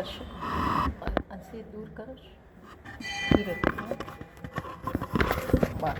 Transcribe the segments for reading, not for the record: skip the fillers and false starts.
કરશો, અંશે દૂર કરો છો, ધીરે ધીરે બસ.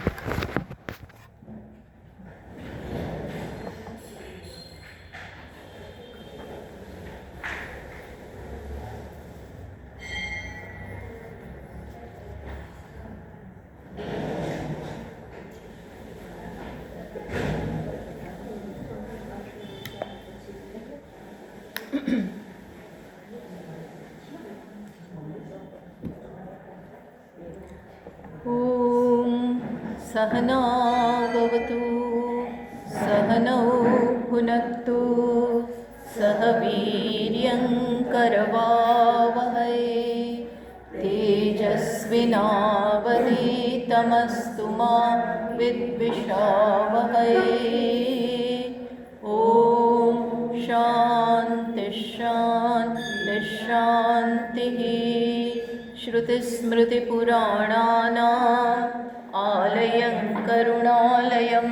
सहना भवतु सहनौ भुनक्तु सह वीर्यं करवावहै तेजस्विनावधीतमस्तु मा विद्विषावहै. ॐ शान्ति शान्ति शान्तिः. श्रुतिस्मृतिपुराणानाम् आलयं करुणालयं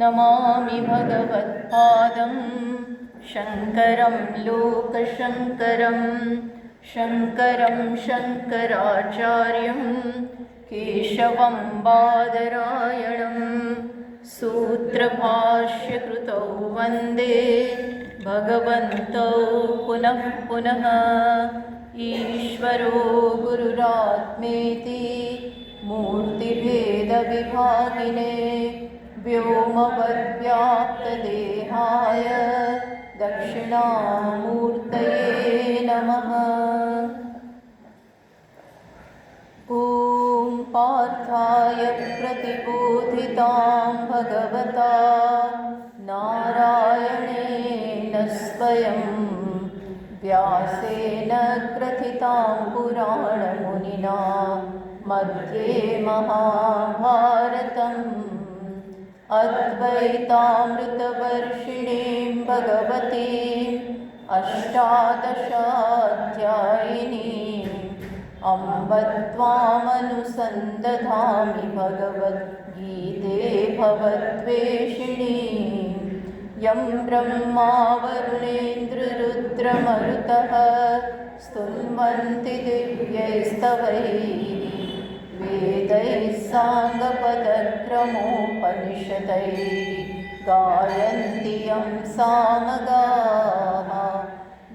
नमामि भगवत्पादं शङ्करं लोकशङ्करं शङ्करं शङ्कराचार्यं केशवं बादरायणं सूत्रभाष्यकृतौ वन्दे भगवन्तौ पुनः पुनः. ईश्वरो गुरुरात्मेति मूर्तिभेदविभागिने व्योमवद्व्याप्तदेहाय दक्षिणामूर्तये नमः. ॐ पार्थाय प्रतिबोधितां भगवता नारायणेन स्वयं व्यासेन ग्रथितां पुराणमुनिना मध्ये महाभारतम् अद्वैतामृतवर्षिणीं भगवतीम् अष्टादशाध्यायिनीम् अम्ब त्वामनुसन्दधामि भगवद्गीते भवद्वेषिणीम्. यं ब्रह्मा वरुणेन्द्ररुद्रमरुतः स्तुन्वन्ति दिव्यैस्तवैः वेदैः साङ्गपदक्रमोपनिषदैः गायन्ति यं सामगाः.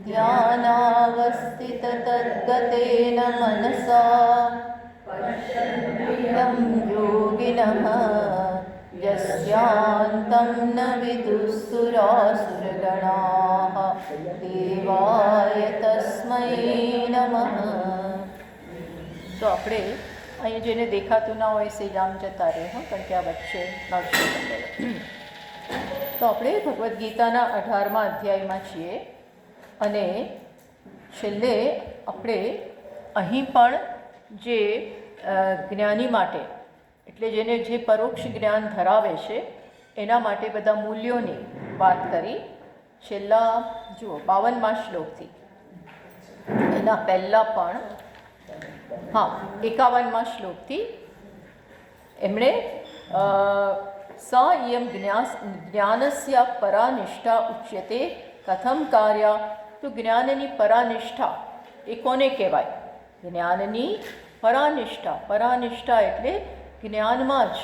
ध्यानावस्थिततद्गतेन मनसा पश्यन्त्यं योगिनः यस्यान्तं न विदुःसुरासुरगणाः देवाय तस्मै नमः. તો આપણે અહીંયા જેને દેખાતું ના હોય શ્રી રામ જતા રહે, કારણ કે આ વચ્ચે નવશ્લોક. તો આપણે ભગવદ્ ગીતાના 18મા અધ્યાયમાં છીએ અને છેલ્લે આપણે અહીં પણ જે જ્ઞાની માટે, એટલે જેને જે પરોક્ષ જ્ઞાન ધરાવે છે એના માટે બધા મૂલ્યોની વાત કરી. છેલ્લા જુઓ 52મા શ્લોકથી, એના પહેલાં પણ 51મા શ્લોકથી એમણે સ ઇયમ જ્ઞાનસ્ય પરાનિષ્ઠા ઉચ્યતે કથમ કાર્યા. તો જ્ઞાનની પરાનિષ્ઠા એ કોને કહેવાય? જ્ઞાનની પરાનિષ્ઠા. પરાનિષ્ઠા એટલે જ્ઞાનમાં જ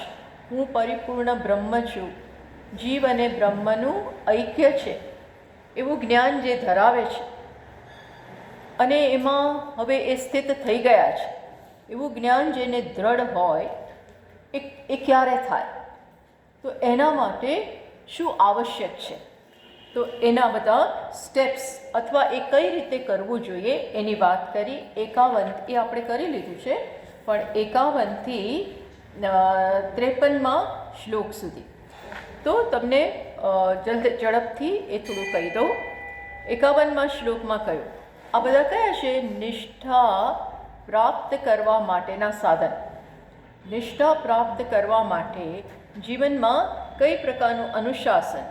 હું પરિપૂર્ણ બ્રહ્મ છું, જીવ અને બ્રહ્મનું ઐક્ય છે એવું જ્ઞાન જે ધરાવે છે અને એમાં હવે એ સ્થિત થઈ ગયા છે એવું જ્ઞાન જેને દ્રઢ હોય એ ક્યારે થાય? તો એના માટે શું આવશ્યક છે? તો એના બધા સ્ટેપ્સ અથવા એ કઈ રીતે કરવું જોઈએ એની વાત કરી. 51 એ આપણે કરી લીધું છે, પણ 51થી 53મા શ્લોક સુધી તો તમને ઝડપથી એ થોડું કહી દઉં. 51મા શ્લોકમાં કહ્યું, આ બધા કયા છે? નિષ્ઠા પ્રાપ્ત કરવા માટેના સાધન. નિષ્ઠા પ્રાપ્ત કરવા માટે જીવનમાં કઈ પ્રકારનું અનુશાસન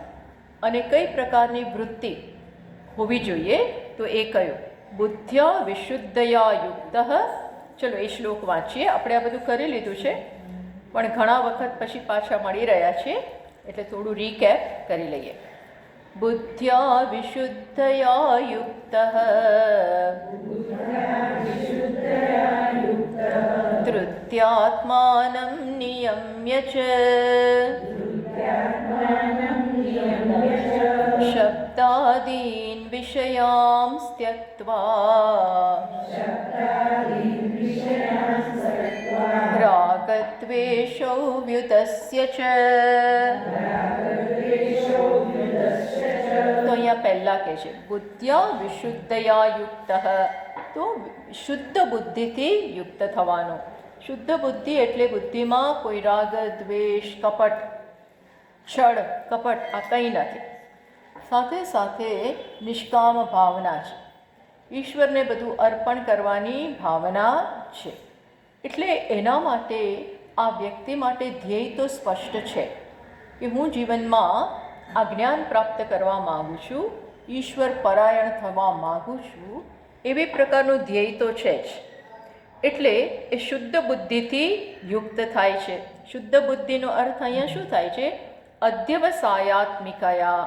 અને કઈ પ્રકારની વૃત્તિ હોવી જોઈએ? તો એ કહ્યું, બુદ્ધ્યા વિશુદ્ધયા યુક્ત. ચલો એ શ્લોક વાંચીએ. આપણે આ બધું કરી લીધું છે, પણ ઘણા વખત પછી પાછા મળી રહ્યા છે એટલે થોડું રીકેપ કરી લઈએ. बुद्ध्या विशुद्धया युक्तः धृत्यात्मानं नियम्य च शब्दादीन् विषयांस् त्यक्त्वा रागद्वेषौ व्युतस्य च। તો અહીંયા પહેલાં કહે છે બુદ્ધ્યા વિશુદ્ધયા યુક્ત, તો શુદ્ધ બુદ્ધિથી યુક્ત થવાનું. શુદ્ધ બુદ્ધિ એટલે બુદ્ધિમાં કોઈ રાગ દ્વેષ કપટ છળ કપટ આ કંઈ નથી. સાથે સાથે નિષ્કામ ભાવના છે, ઈશ્વરને બધું અર્પણ કરવાની ભાવના છે. એટલે એના માટે આ વ્યક્તિ માટે ધ્યેય તો સ્પષ્ટ છે કે હું જીવનમાં આ જ્ઞાન પ્રાપ્ત કરવા માગું છું, ઈશ્વર પરાયણ થવા માગું છું, એવી પ્રકારનું ધ્યેય તો છે જ. એટલે એ શુદ્ધ બુદ્ધિથી યુક્ત થાય છે. શુદ્ધ બુદ્ધિનો અર્થ અહીંયા શું થાય છે? અધ્યવસાયાત્મિકયા.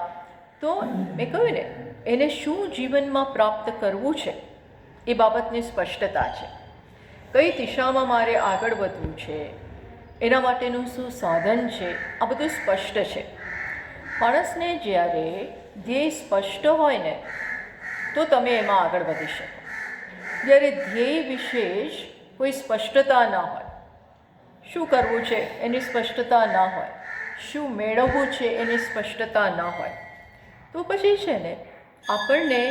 તો મેં કહ્યું ને, એને શું જીવનમાં પ્રાપ્ત કરવું છે એ બાબતની સ્પષ્ટતા છે. કઈ દિશામાં મારે આગળ વધવું છે, એના માટેનું શું સાધન છે, આ બધું સ્પષ્ટ છે. માણસને જ્યારે ધ્યેય સ્પષ્ટ હોય ને તો તમે એમાં આગળ વધી શકો. જ્યારે ધ્યેય વિશેષ કોઈ સ્પષ્ટતા ના હોય, શું કરવું છે એની સ્પષ્ટતા ના હોય, શું મેળવવું છે એની સ્પષ્ટતા ના હોય, તો પછી છે ને આપણને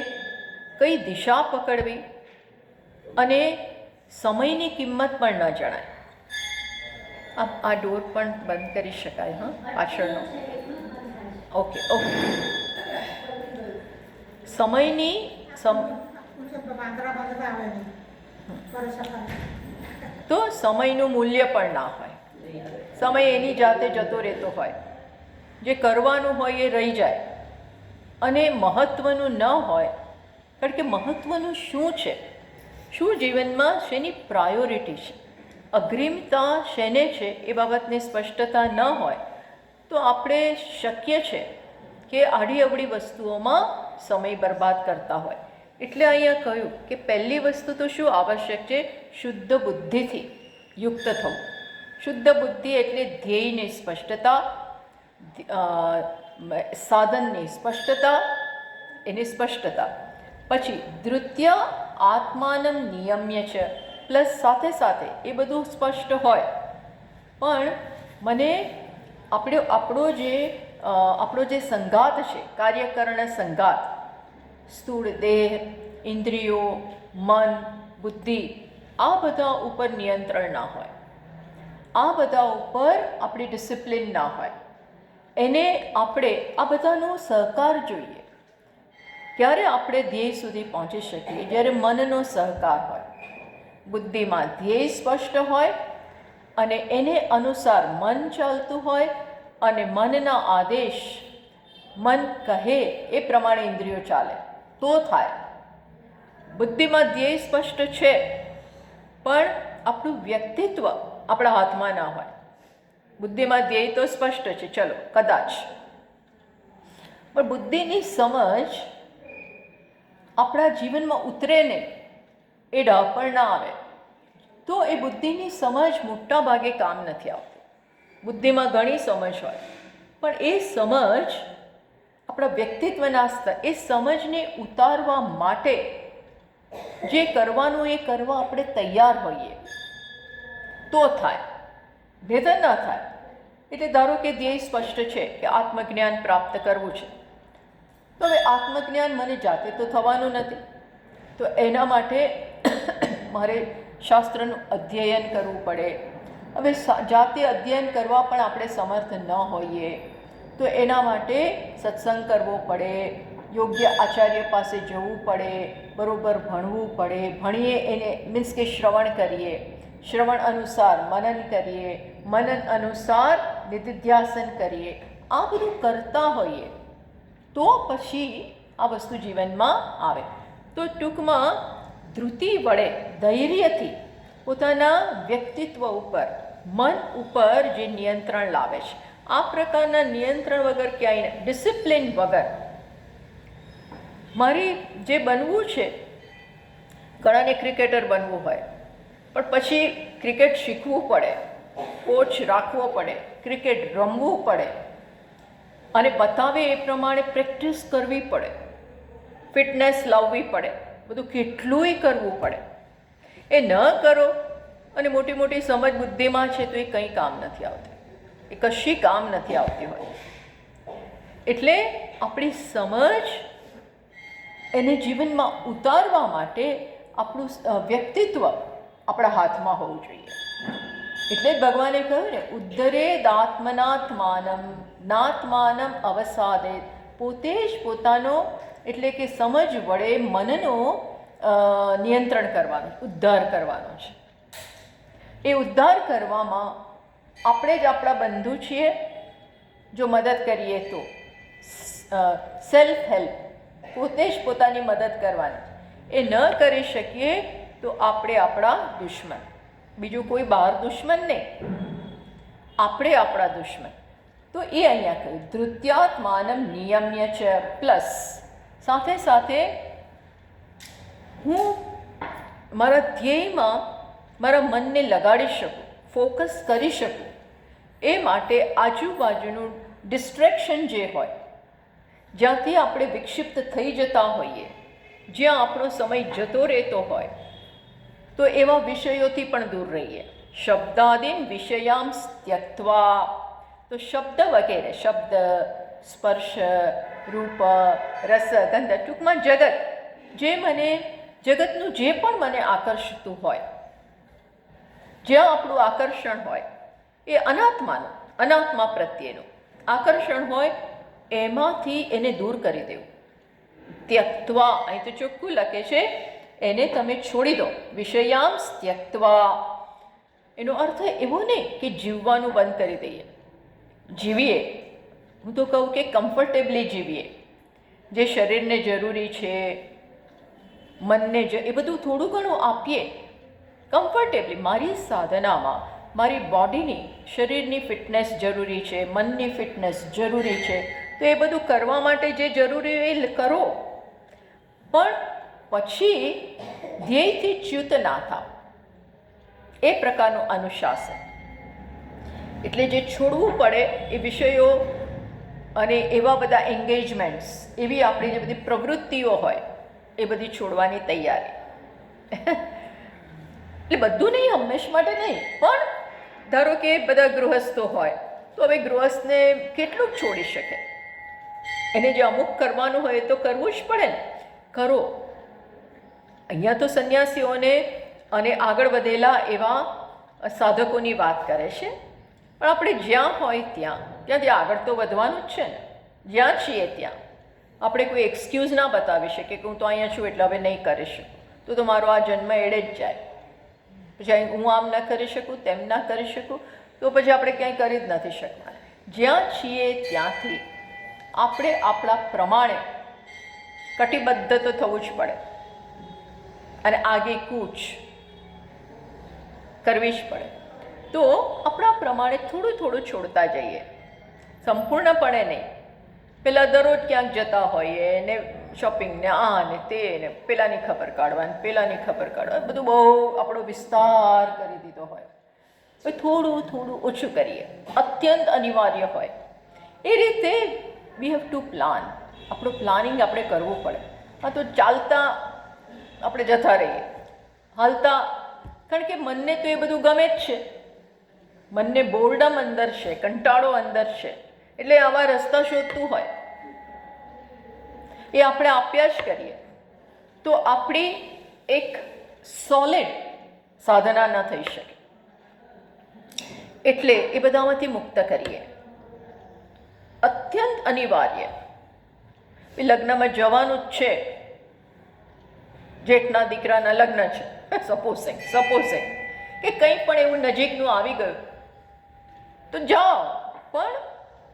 કઈ દિશા પકડવી અને સમયની કિંમત પણ ન જણાય. આ ડોર પણ બંધ કરી શકાય, હા, પાછળનો. Okay okay. સમયની તો સમયનું મૂલ્ય પણ ના હોય. સમય એની જાતે જતો રહેતો હોય, જે કરવાનું હોય એ રહી જાય. અને મહત્ત્વનું ન હોય, કારણ કે મહત્ત્વનું શું છે, શું જીવનમાં શેની પ્રાયોરિટી છે, અગ્રિમતા શેને છે એ બાબતની સ્પષ્ટતા ન હોય તો આપણે શક્ય છે કે આડી અવળી વસ્તુઓમાં સમય બરબાદ કરતા હોય. એટલે અહીંયા કહ્યું કે પહેલી વસ્તુ તો શું આવશ્યક છે? શુદ્ધ બુદ્ધિથી યુક્ત થવું. શુદ્ધ બુદ્ધિ એટલે ધ્યેયની સ્પષ્ટતા, સાધનની સ્પષ્ટતા, એની સ્પષ્ટતા. પછી ધૃત્ય આત્માનમ નિયમ્ય છે, પ્લસ સાથે સાથે એ બધું સ્પષ્ટ હોય પણ મને આપણો જે સંઘાત છે, કાર્યકરણ સંઘાત, સ્થૂળ દેહ, ઇન્દ્રિયો, મન, બુદ્ધિ, આ બધા ઉપર નિયંત્રણ ના હોય, આ બધા ઉપર આપણી ડિસિપ્લિન ના હોય. એને આપણે આ બધાનો સહકાર જોઈએ. ક્યારે આપણે ધ્યેય સુધી પહોંચી શકીએ? જ્યારે મનનો સહકાર હોય, બુદ્ધિમાં ધ્યેય સ્પષ્ટ હોય અને એને અનુસાર મન ચાલતું હોય અને મનના આદેશ મન કહે એ પ્રમાણે ઇન્દ્રિયો ચાલે તો થાય. બુદ્ધિમાં ધ્યેય સ્પષ્ટ છે પણ આપણું વ્યક્તિત્વ આપણા હાથમાં ના હોય. બુદ્ધિમાં ધ્યેય તો સ્પષ્ટ છે, ચલો કદાચ, પણ બુદ્ધિની સમજ આપણા જીવનમાં ઉતરે ને, એ ડાપણ ના આવે તો એ બુદ્ધિની સમજ મોટા ભાગે કામ નથી આવતી. બુદ્ધિમાં ઘણી સમજ હોય પણ એ સમજ આપણા વ્યક્તિત્વના સ્તર, એ સમજને ઉતારવા માટે જે કરવાનું એ કરવા આપણે તૈયાર હોઈએ તો થાય, ભેદન ના થાય. એટલે ધારો કે ધ્યેય સ્પષ્ટ છે કે આત્મજ્ઞાન પ્રાપ્ત કરવું છે, તો હવે આત્મજ્ઞાન મને જાતે તો થવાનું નથી, તો એના માટે મારે શાસ્ત્રનું અધ્યયન કરવું પડે. હવે જાતે અધ્યયન કરવા પણ આપણે સમર્થ ન હોઈએ તો એના માટે સત્સંગ કરવો પડે, યોગ્ય આચાર્ય પાસે જવું પડે, બરાબર ભણવું પડે. ભણીએ એને મીન્સ કે શ્રવણ કરીએ, શ્રવણ અનુસાર મનન કરીએ, મનન અનુસાર નિધિધ્યાસન કરીએ. આ બધું કરતા હોઈએ તો પછી આ વસ્તુ જીવનમાં આવે. તો ટૂંકમાં ધૃતિ વડે, ધૈર્યથી પોતાના વ્યક્તિત્વ ઉપર, મન ઉપર જે નિયંત્રણ લાવે છે, આ પ્રકારના નિયંત્રણ વગર ક્યાંય, ડિસિપ્લિન વગર મારે જે બનવું છે, ઘણાને ક્રિકેટર બનવું હોય, પણ પછી ક્રિકેટ શીખવું પડે, કોચ રાખવો પડે, ક્રિકેટ રમવું પડે અને બતાવે એ પ્રમાણે પ્રેક્ટિસ કરવી પડે, ફિટનેસ લાવવી પડે, બધું કેટલુંય કરવું પડે. એ ન કરો અને મોટી મોટી સમજ બુદ્ધિમાં છે તો એ કંઈ કામ નથી આવતી, એ કશી કામ નથી આવતી હોય. એટલે આપણી સમજ એને જીવનમાં ઉતારવા માટે આપણું વ્યક્તિત્વ આપણા હાથમાં હોવું જોઈએ. એટલે જ ભગવાને કહ્યું ને, ઉદ્ધરેદાત્મનાત્માનમ નાત્માનમ અવસાદે, પોતે જ પોતાનો એટલે કે સમજ વડે મનનો નિયંત્રણ કરવાનું, ઉદ્ધાર કરવાનો છે. એ ઉદ્ધાર કરવામાં આપણે જ આપણા બંધુ છીએ, જો મદદ કરીએ તો. સેલ્ફ હેલ્પ, પોતે જ પોતાની મદદ કરવાની. એ ન કરી શકીએ તો આપણે આપણા દુશ્મન, બીજું કોઈ બહાર દુશ્મન નહીં, આપણે આપણા દુશ્મન. તો એ અહીંયા કહ્યું ધૃત્યાત્માનમ નિયમ્ય છે, પ્લસ સાથે સાથે હું મારા ધ્યેયમાં મારા મનને લગાડી શકું, ફોકસ કરી શકું. એ માટે આજુબાજુનું ડિસ્ટ્રેક્શન જે હોય, જ્યાંથી આપણે વિક્ષિપ્ત થઈ જતા હોઈએ, જ્યાં આપણો સમય જતો રહેતો હોય, તો એવા વિષયોથી પણ દૂર રહીએ. શબ્દાદિન વિષયામ ત્યક્ત્વા, તો શબ્દ વગેરે, શબ્દ, સ્પર્શ, રૂપ, રસ, ગંધ, ટૂંકમાં જગત, જે મને જગતનું જે પણ મને આકર્ષતું હોય, જ્યાં આપણું આકર્ષણ હોય, એ અનાત્માનું, અનાત્મા પ્રત્યેનું આકર્ષણ હોય, એમાંથી એને દૂર કરી દેવું. ત્યક્ત્વા, અહીં તો ચોખ્ખું લખે છે, એને તમે છોડી દો. વિષયામ ત્યક્ત્વા, એનો અર્થ એવો નહીં કે જીવવાનું બંધ કરી દઈએ. જીવીએ, હું તો કહું કે કમ્ફર્ટેબલી જીવીએ. જે શરીરને જરૂરી છે, મનને એ બધું થોડું ઘણું આપીએ કમ્ફર્ટેબલી. મારી સાધનામાં મારી બોડીની, શરીરની ફિટનેસ જરૂરી છે, મનની ફિટનેસ જરૂરી છે, તો એ બધું કરવા માટે જે જરૂરી એ કરો, પણ પછી ધ્યેયથી ચ્યુત ના થાવ, એ પ્રકારનું અનુશાસન. એટલે જે છોડવું પડે એ વિષયો અને એવા બધા એન્ગેજમેન્ટ્સ, એવી આપણી જે બધી પ્રવૃત્તિઓ હોય, એ બધી છોડવાની તૈયારી. એટલે બધું નહીં, હંમેશ માટે નહીં, પણ ધારો કે બધા ગૃહસ્થો હોય તો હવે ગૃહસ્થને કેટલું છોડી શકે? એને જે અમુક કરવાનું હોય તો કરવું જ પડે ને, કરો. અહીંયા તો સંન્યાસીઓને અને આગળ વધેલા એવા સાધકોની વાત કરે છે, પણ આપણે જ્યાં હોય ત્યાંથી આગળ તો વધવાનું જ છે ને. જ્યાં છીએ ત્યાં આપણે કોઈ એક્સક્યુઝ ના બતાવી શકીએ કે હું તો અહીંયા છું એટલે હવે નહીં કરી શકું, તો મારો આ જન્મ એડે જ જાય. પછી હું આમ ના કરી શકું, તેમ ના કરી શકું, તો પછી આપણે ક્યાંય કરી જ નથી શકવાના. જ્યાં છીએ ત્યાંથી આપણે આપણા પ્રમાણે કટિબદ્ધ તો થવું જ પડે અને આગે કૂચ કરવી જ પડે. તો આપણા પ્રમાણે થોડું થોડું છોડતા જઈએ, સંપૂર્ણપણે નહીં. પહેલાં દરરોજ ક્યાંક જતા હોઈએ ને શોપિંગ ને આ ને તે ને પેલાની ખબર કાઢવાની, પેલાની ખબર કાઢવાની, બધું બહુ આપણો વિસ્તાર કરી દીધો હોય. તો થોડું થોડું ઓછું કરીએ, અત્યંત અનિવાર્ય હોય એ રીતે વી હેવ ટુ પ્લાન. આપણું પ્લાનિંગ આપણે કરવું પડે. હા, તો ચાલતા આપણે જતા રહીએ, હાલતા, કારણ કે મનને તો એ બધું ગમે જ છે. મનને બોર્ડમ અંદર છે, કંટાળો અંદર છે, એટલે આવા રસ્તા શોધતું હોય. એ આપણે આપ્યા જ કરીએ તો આપણી એક સોલિડ સાધના ન થઈ શકે. એટલે એ બધામાંથી મુક્ત કરીએ. અત્યંત અનિવાર્ય લગ્નમાં જવાનું જ છે, જેઠના દીકરાના લગ્ન છે, સપોઝિંગ કે કંઈ પણ એવું નજીકનું આવી ગયું તો જાઓ, પણ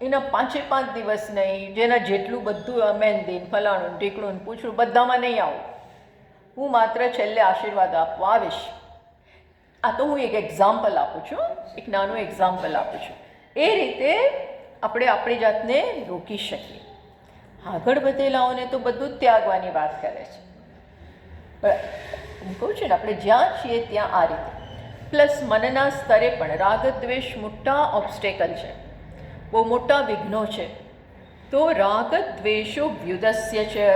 એના 5 દિવસ નહીં, જેના જેટલું બધું મહેંદી ફલાણું ઢીકણું પૂછડું બધામાં નહીં આવું. હું માત્ર છેલ્લે આશીર્વાદ આપવા આવીશ. આ તો હું એક એક્ઝામ્પલ આપું છું, એક નાનું એક્ઝામ્પલ આપું છું. એ રીતે આપણે આપણી જાતને રોકી શકીએ. આગળ વધેલાઓને તો બધું જ ત્યાગવાની વાત કરે છે. પણ હું કહું છું ને, આપણે જ્યાં છીએ ત્યાં આ રીતે. પ્લસ મનના સ્તરે પણ રાગ દ્વેષ મોટા ઓબ્સ્ટેકલ છે, બહુ મોટા વિઘ્નો છે. તો રાગ દ્વેષો વ્યુદસ્ય છે,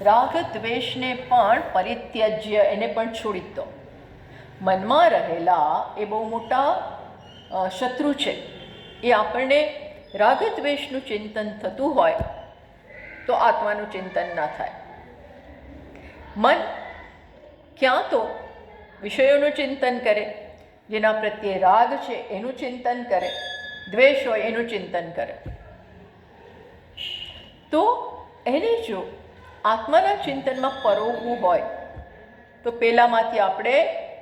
રાગ દ્વેષને પણ પરિત્યજ્ય, એને પણ છોડી દો. મનમાં રહેલા એ બહુ મોટા શત્રુ છે. એ આપણને રાગ દ્વેષનું ચિંતન થતું હોય તો આત્માનું ચિંતન ના થાય. મન ક્યાં તો વિષયોનું ચિંતન કરે, જેના પ્રત્યે રાગ છે એનું ચિંતન કરે, દ્વેષ હોય એનું ચિંતન કરે. તો એને જો આત્માના ચિંતનમાં પરોવવું હોય તો પહેલાંમાંથી આપણે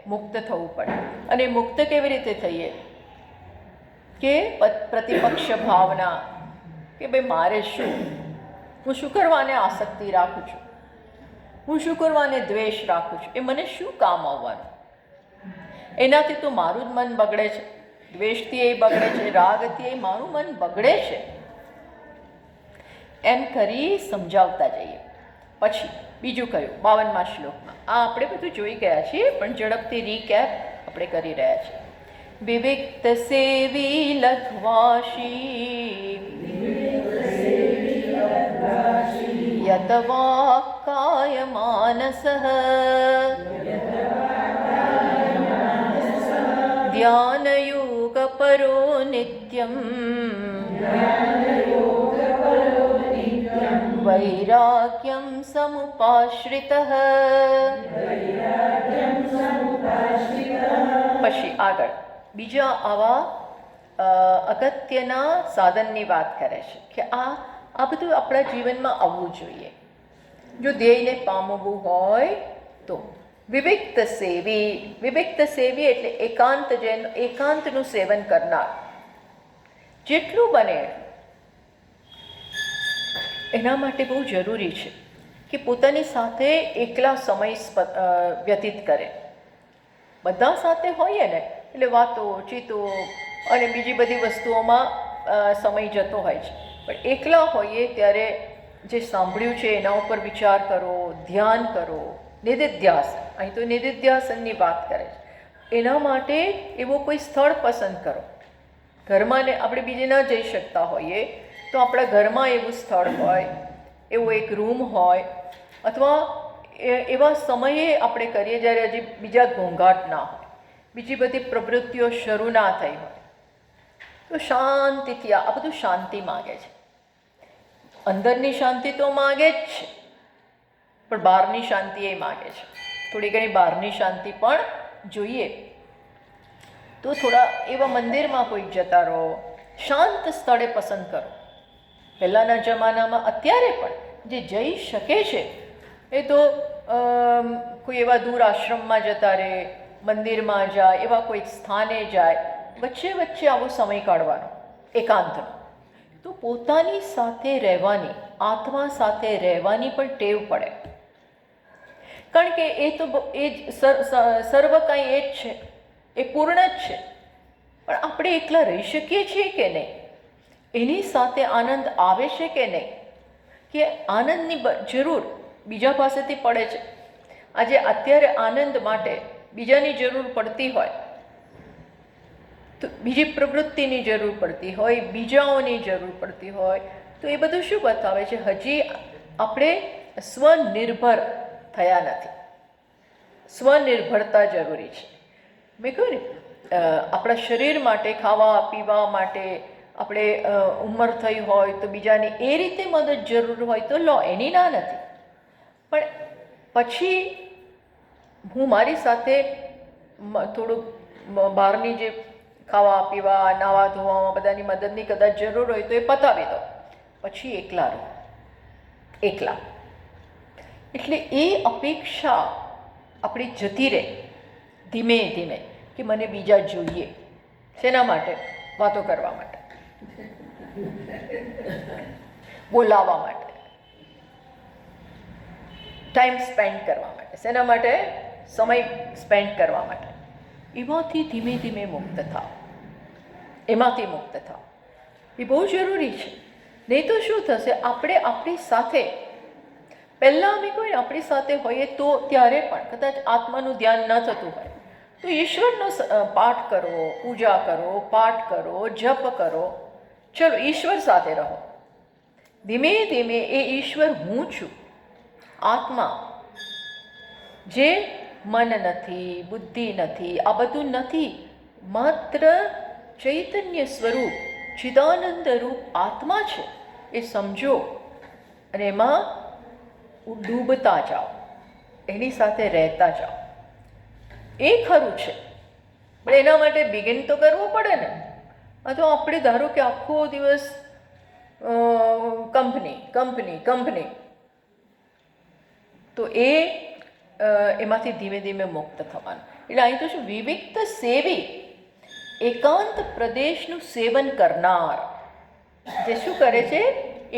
મુક્ત થવું પડે. અને મુક્ત કેવી રીતે થઈએ? કે પ્રતિપક્ષ ભાવના, કે ભાઈ મારે શું, હું શું કરવાને આસક્તિ રાખું છું, હું શું કરવાને દ્વેષ રાખું છું, એ મને શું કામ આવવાનું? એનાથી તો મારું જ મન બગડે છે, દ્વેષથી એ બગડે છે, રાગથી એ મારું મન બગડે છે. એમ કરી સમજાવતા જઈએ. પછી બીજું કયું 52મા શ્લોકમાં, આ આપણે બધું જોઈ ગયા છીએ પણ ઝડપથી રીકેપ આપણે કરી રહ્યા છીએ. વિવિક્ત સેવી લઘ્વાશી યતવા કાય માનસઃ ધ્યાનયોગ પરો નિત્યમ વૈરાગ્યમ સમુપાશ્રિતઃ. પછી આગળ બીજા આવા અગત્યના સાધનની વાત કરે છે કે આ બધું આપણા જીવનમાં આવવું જોઈએ જો ધ્યેયને પામવું હોય તો. વિવિક્ત સેવી, વિવિક્ત સેવી એટલે એકાંત, જેન એકાંતનું સેવન કરનાર. જેટલું બને એના માટે બહુ જરૂરી છે કે પોતાની સાથે એકલા સમય વ્યતીત કરે. બધા સાથે હોઈએ ને એટલે વાતો ચીતો અને બીજી બધી વસ્તુઓમાં સમય જતો હોય છે, પણ એકલા હોઈએ ત્યારે જે સાંભળ્યું છે એના ઉપર વિચાર કરો, ધ્યાન કરો. નિધિધ્યાસન, અહીં તો નિધિધ્યાસનની વાત કરે છે. એના માટે એવો કોઈ સ્થળ પસંદ કરો. ઘરમાં ને આપણે બીજે ન જઈ શકતા હોઈએ તો આપણા ઘરમાં એવું સ્થળ હોય, એવો એક રૂમ હોય, અથવા એવા સમયે આપણે કરીએ જ્યારે હજી બીજા ઘોંઘાટ ના હોય, બીજી બધી પ્રવૃત્તિઓ શરૂ ના થઈ હોય. તો શાંતિથી આ બધું શાંતિ માગે છે. અંદરની શાંતિ તો માગે જ છે, પણ બહારની શાંતિ એ માગે છે. થોડી ઘણી બહારની શાંતિ પણ જોઈએ. તો થોડા એવા મંદિરમાં કોઈ જતા રહો, શાંત સ્થળે પસંદ કરો. પહેલાંના જમાનામાં, અત્યારે પણ જે જઈ શકે છે એ તો કોઈ એવા દૂર આશ્રમમાં જતા રહે, મંદિરમાં જાય, એવા કોઈ સ્થાને જાય. વચ્ચે વચ્ચે આવો સમય કાઢવાનો એકાંતનો. તો પોતાની સાથે રહેવાની, આત્મા સાથે રહેવાની પણ ટેવ પડે. કારણ કે એ તો એ જ સર્વ કાંઈ એ જ છે, એ પૂર્ણ જ છે. પણ આપણે એકલા રહી શકીએ છીએ કે નહીં? એની સાથે આનંદ આવે છે કે નહીં? કે આનંદની જરૂર બીજા પાસેથી પડે છે. આજે અત્યારે આનંદ માટે બીજાની જરૂર પડતી હોય, તો બીજી પ્રવૃત્તિની જરૂર પડતી હોય, બીજાઓની જરૂર પડતી હોય, તો એ બધું શું બતાવે છે? હજી આપણે સ્વનિર્ભર થયા નથી. સ્વનિર્ભરતા જરૂરી છે. મેં કહ્યું ને, આપણા શરીર માટે, ખાવા પીવા માટે આપણે ઉંમર થઈ હોય તો બીજાની એ રીતે મદદ જરૂર હોય તો લો, એની ના નથી. પણ પછી હું મારી સાથે થોડુંક બહારની જે ખાવા પીવા, નાવા ધોવામાં બધાની મદદની કદાચ જરૂર હોય તો એ પતાવી દો. પછી એકલા રહો, એકલા. એટલે એ અપેક્ષા આપણી જતી રહે ધીમે ધીમે કે મને બીજા જોઈએ. શેના માટે? વાતો કરવા માટે, બોલાવવા માટે, ટાઈમ સ્પેન્ડ કરવા માટે. શેના માટે? સમય સ્પેન્ડ કરવા માટે. એમાંથી ધીમે ધીમે મુક્ત થાવ, એમાંથી મુક્ત થાવ. એ બહુ જરૂરી છે. નહીં તો શું થશે, આપણે આપણી સાથે પહેલાં અમે કોઈ આપણી સાથે હોઈએ તો ત્યારે પણ કદાચ આત્માનું ધ્યાન ન થતું હોય તો ઈશ્વરનો પાઠ કરો, પૂજા કરો, પાઠ કરો, જપ કરો, ચલો ઈશ્વર સાથે રહો. ધીમે ધીમે એ ઈશ્વર હું છું, આત્મા, જે મન નથી, બુદ્ધિ નથી, આ બધું નથી, માત્ર ચૈતન્ય સ્વરૂપ ચિદાનંદ રૂપ આત્મા છે, એ સમજો અને એમાં ડૂબતા જાઓ, એની સાથે રહેતા જાઓ. એ ખરું છે, પણ એના માટે બિગિન તો કરવું પડે ને. આ તો આપણે ધારો કે આખો દિવસ કંપની કંપની કંપની, તો એમાંથી ધીમે ધીમે મુક્ત થવાનું. એટલે અહીં તો શું, વિવિક્ત સેવી, એકાંત પ્રદેશનું સેવન કરનાર, જે શું કરે છે,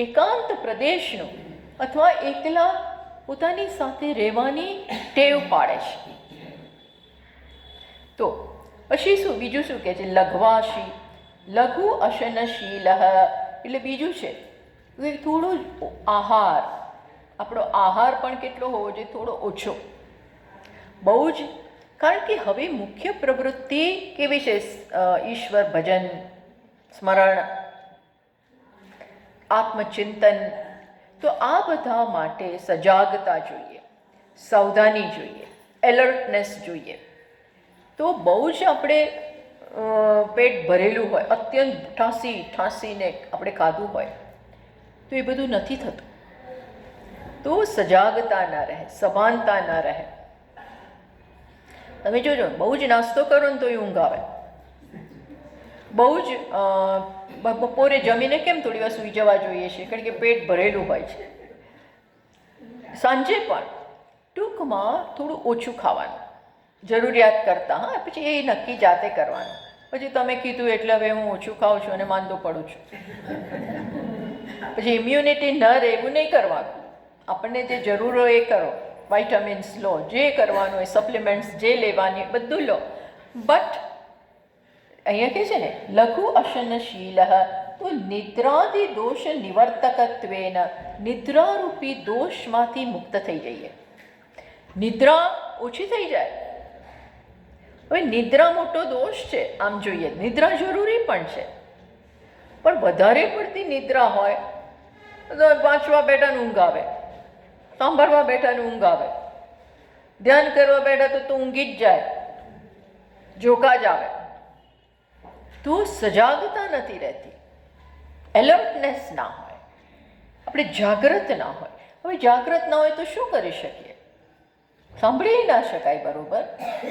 એકાંત પ્રદેશનું અથવા એકલા પોતાની સાથે રહેવાની ટેવ પાડે છે. તો પછી શું, બીજું શું કહે છે, લઘવાશી, લઘુ અશનશીલ, એટલે બીજું છે થોડો આહાર, આપણો આહાર પણ કેટલો હોવો જોઈએ, થોડો ઓછો. બહુ જ, કારણ કે હવે મુખ્ય પ્રવૃત્તિ કેવી છે, ઈશ્વર ભજન, સ્મરણ, આત્મચિંતન. તો આ બધા માટે સજાગતા જોઈએ, સાવધાની જોઈએ, એલર્ટનેસ જોઈએ. તો બહુ જ આપણે પેટ ભરેલું હોય, અત્યંત ઠાંસીને આપણે ખાધું હોય તો એ બધું નથી થતું. તો સજાગતા ના રહે, સભાનતા ના રહે. તમે જોજો, બહુ જ નાસ્તો કરો ને તો એ ઊંઘ આવે. બહુ જ બપોરે જમીને કેમ થોડી વાર સૂઈ જવા જોઈએ છે, કારણ કે પેટ ભરેલું હોય છે. સાંજે પણ ટૂંકમાં થોડું ઓછું ખાવાનું, જરૂરિયાત કરતાં. હા, પછી એ નક્કી જાતે કરવાનું. પછી તમે કીધું એટલે હવે હું ઓછું ખાઉં છું અને માંદો પડું છું, પછી ઇમ્યુનિટી ન રહે એવું નહીં કરવાનું. આપણને જે જરૂર હોય એ કરો, વાઇટામિન્સ લો, જે કરવાનું હોય, સપ્લિમેન્ટ્સ જે લેવાની બધું લો. બટ અહીંયા કહે છે ને, લઘુ અશનશીલ, તો નિદ્રાદિ દોષ નિવર્તકત્વેન, નિદ્રારૂપી દોષમાંથી મુક્ત થઈ જઈએ, નિદ્રા ઓછી થઈ જાય. હવે નિદ્રા મોટો દોષ છે, આમ જોઈએ નિદ્રા જરૂરી પણ છે, પણ વધારે પડતી નિદ્રા હોય તો વાંચવા બેઠાને ઊંઘ આવે, સાંભળવા બેઠાને ઊંઘ આવે, ધ્યાન કરવા બેઠા તો ઊંઘી જ જાય, જોકા જ આવે. તો સજાગતા નથી રહેતી, એલર્ટનેસ ના હોય, આપણે જાગૃત ના હોય. હવે જાગૃત ના હોય તો શું કરી શકીએ, સાંભળી ના શકાય બરોબર.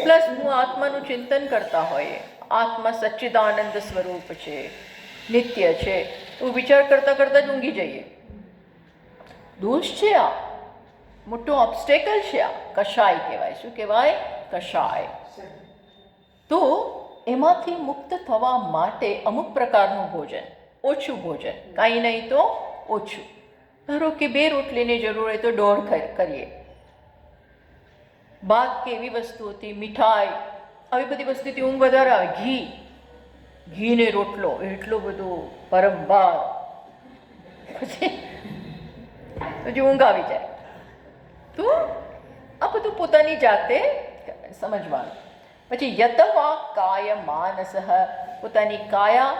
પ્લસ હું આત્માનું ચિંતન કરતા હોઈએ, આત્મા સચ્ચિદાનંદ સ્વરૂપ છે, નિત્ય છે, એવું વિચાર કરતાં કરતાં જ ઊંઘી જઈએ. દોષ છે, આ મોટો ઓબ્સ્ટેકલ છે. આ કષાય કહેવાય. શું કહેવાય? કષાય. તો એમાંથી મુક્ત થવા માટે અમુક પ્રકારનું ભોજન, ઓછું ભોજન, કાંઈ નહીં તો ઓછું. ધારો કે 2 રોટલીની જરૂર હોય તો 1.5 કરીએ. ભાત કે એવી વસ્તુઓથી, મીઠાઈ, આવી બધી વસ્તુથી ઊંઘ વધારે આવે. ઘી ને રોટલો એટલો બધો પરમવાર, પછી ઊંઘ આવી જાય. તો આ બધું પોતાની જાતે સમજવાનું. પછી યતવા કાય માનસ, પોતાની કાયા,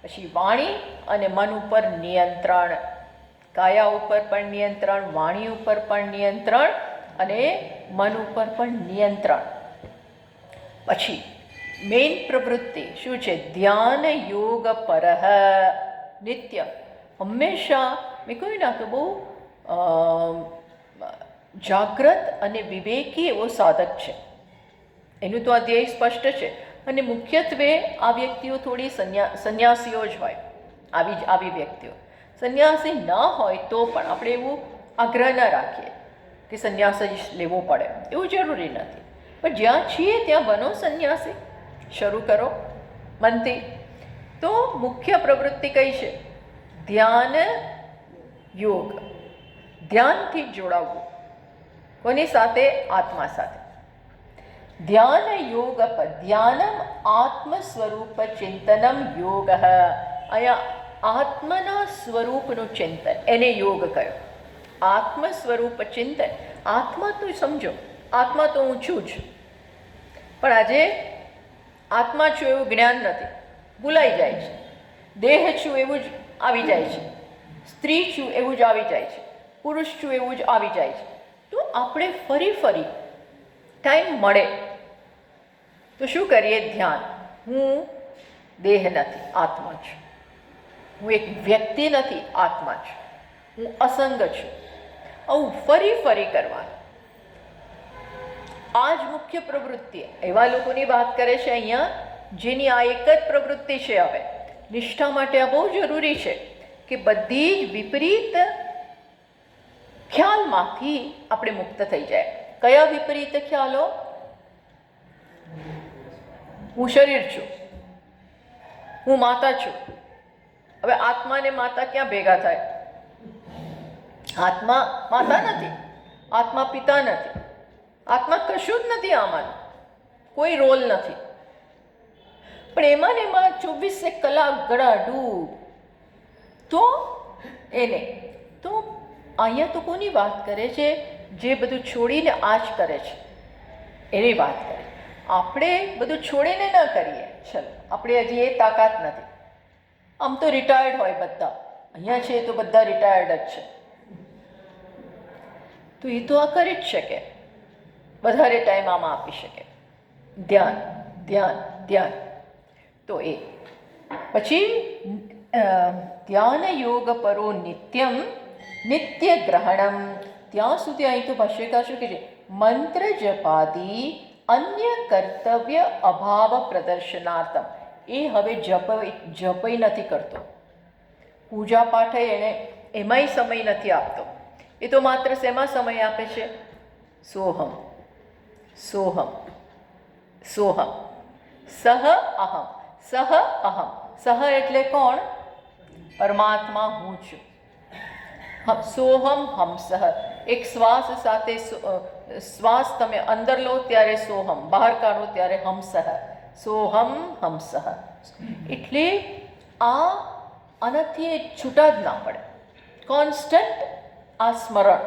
પછી વાણી અને મન ઉપર નિયંત્રણ. કાયા ઉપર પણ નિયંત્રણ, વાણી ઉપર પણ નિયંત્રણ અને મન ઉપર પણ નિયંત્રણ. પછી મેઇન પ્રવૃત્તિ શું છે? ધ્યાન યોગ પરહ નિત્ય. હંમેશા મેં કહ્યું ના તો બહુ જાગ્રત અને વિવેકી એવો સાધક છે. એનું તો આ ધ્યેય સ્પષ્ટ છે. અને મુખ્યત્વે આ વ્યક્તિઓ થોડી સંન્યાસીઓ જ હોય. આવી વ્યક્તિઓ સંન્યાસી ન હોય તો પણ આપણે એવું આગ્રહ ન રાખીએ કે સંન્યાસ જ લેવો પડે, એવું જરૂરી નથી. પણ જ્યાં છીએ ત્યાં બનો સંન્યાસી, શરૂ કરો મનથી. તો મુખ્ય પ્રવૃત્તિ કઈ છે? ધ્યાન યોગ. ધ્યાનથી જોડાવવું. કોની સાથે? આત્મા સાથે. ધ્યાન યોગ ધ્યાનમ આત્મ સ્વરૂપ ચિંતનમ યોગ. અહીંયા આત્મના સ્વરૂપનું ચિંતન, એને યોગ કહ્યો. આત્મ સ્વરૂપ ચિંતન. આત્મા તો સમજો, આત્મા તો હું છું જ, પણ આજે આત્મા છું એવું જ્ઞાન નથી, ભૂલાઈ જાય છે. દેહ છું એવું જ આવી જાય છે, સ્ત્રી છું એવું જ આવી જાય છે, પુરુષ છું એવું જ આવી જાય છે. તો આપણે ફરી ફરી ટાઈમ મળે તો શું કરીએ? ધ્યાન. હું દેહ નથી, આત્મા છું. હું એક વ્યક્તિ નથી, આત્મા છું. હું અસંગ છું. આવું ફરી ફરી કરવાનું. આ જ મુખ્ય પ્રવૃત્તિ. એવા લોકોની વાત કરે છે અહીંયા જેની આ એક જ પ્રવૃત્તિ છે. હવે નિષ્ઠા માટે આ બહુ જરૂરી છે કે બધી જ વિપરીત ખ્યાલમાંથી આપણે મુક્ત થઈ જાય. કયા વિપરીત ખ્યાલો? હું શરીર છું, હું માતા છું. હવે આત્મા ને માતા ક્યાં ભેગા થાય? આત્મા માતા નથી, આત્મા પિતા નથી, આત્મા કશું જ નથી. આમાં કોઈ રોલ નથી. પણ એમાં ને એમાં 24 કલાક ગળા ડૂબ. તો એને તો અહીંયા તો કોની વાત કરે છે? જે બધું છોડીને આ જ કરે છે એની વાત કરે. આપણે બધું છોડીને ન કરીએ. ચલો, આપણે હજી એ તાકાત નથી. આમ તો રિટાયર્ડ હોય બધા, અહીંયા છે તો બધા રિટાયર્ડ જ છે. તો એ તો આ કરી જ શકે, વધારે ટાઈમ આમાં આપી શકે. ધ્યાન ધ્યાન ધ્યાન. તો એ પછી ધ્યાન યોગ પરો નિત્યમ નિત્ય ગ્રહણમ. ત્યાં સુધી અહીં તો ભાષ્યકાર શું કહે છે? મંત્ર જપાદી અન્ય કર્તવ્ય અભાવ પ્રદર્શનાર્થમ. એ હવે જપય નથી કરતો, પૂજા પાઠ એને એમાંય સમય નથી આપતો. એ તો માત્ર શેમાં સમય આપે છે? સોહમ સોહમ સોહમ. સહ અહમ. સહ અહમ. સહ એટલે કોણ? પરમાત્મા હું છું. સોહમ હંસઃ. એક શ્વાસ સાથે શ્વાસ તમે અંદર લો ત્યારે સોહમ, બહાર કાઢો ત્યારે હંસઃ. સોહમ હંસઃ. એટલે આનાથી છૂટા જ ના પડે. કોન્સ્ટન્ટ આ સ્મરણ.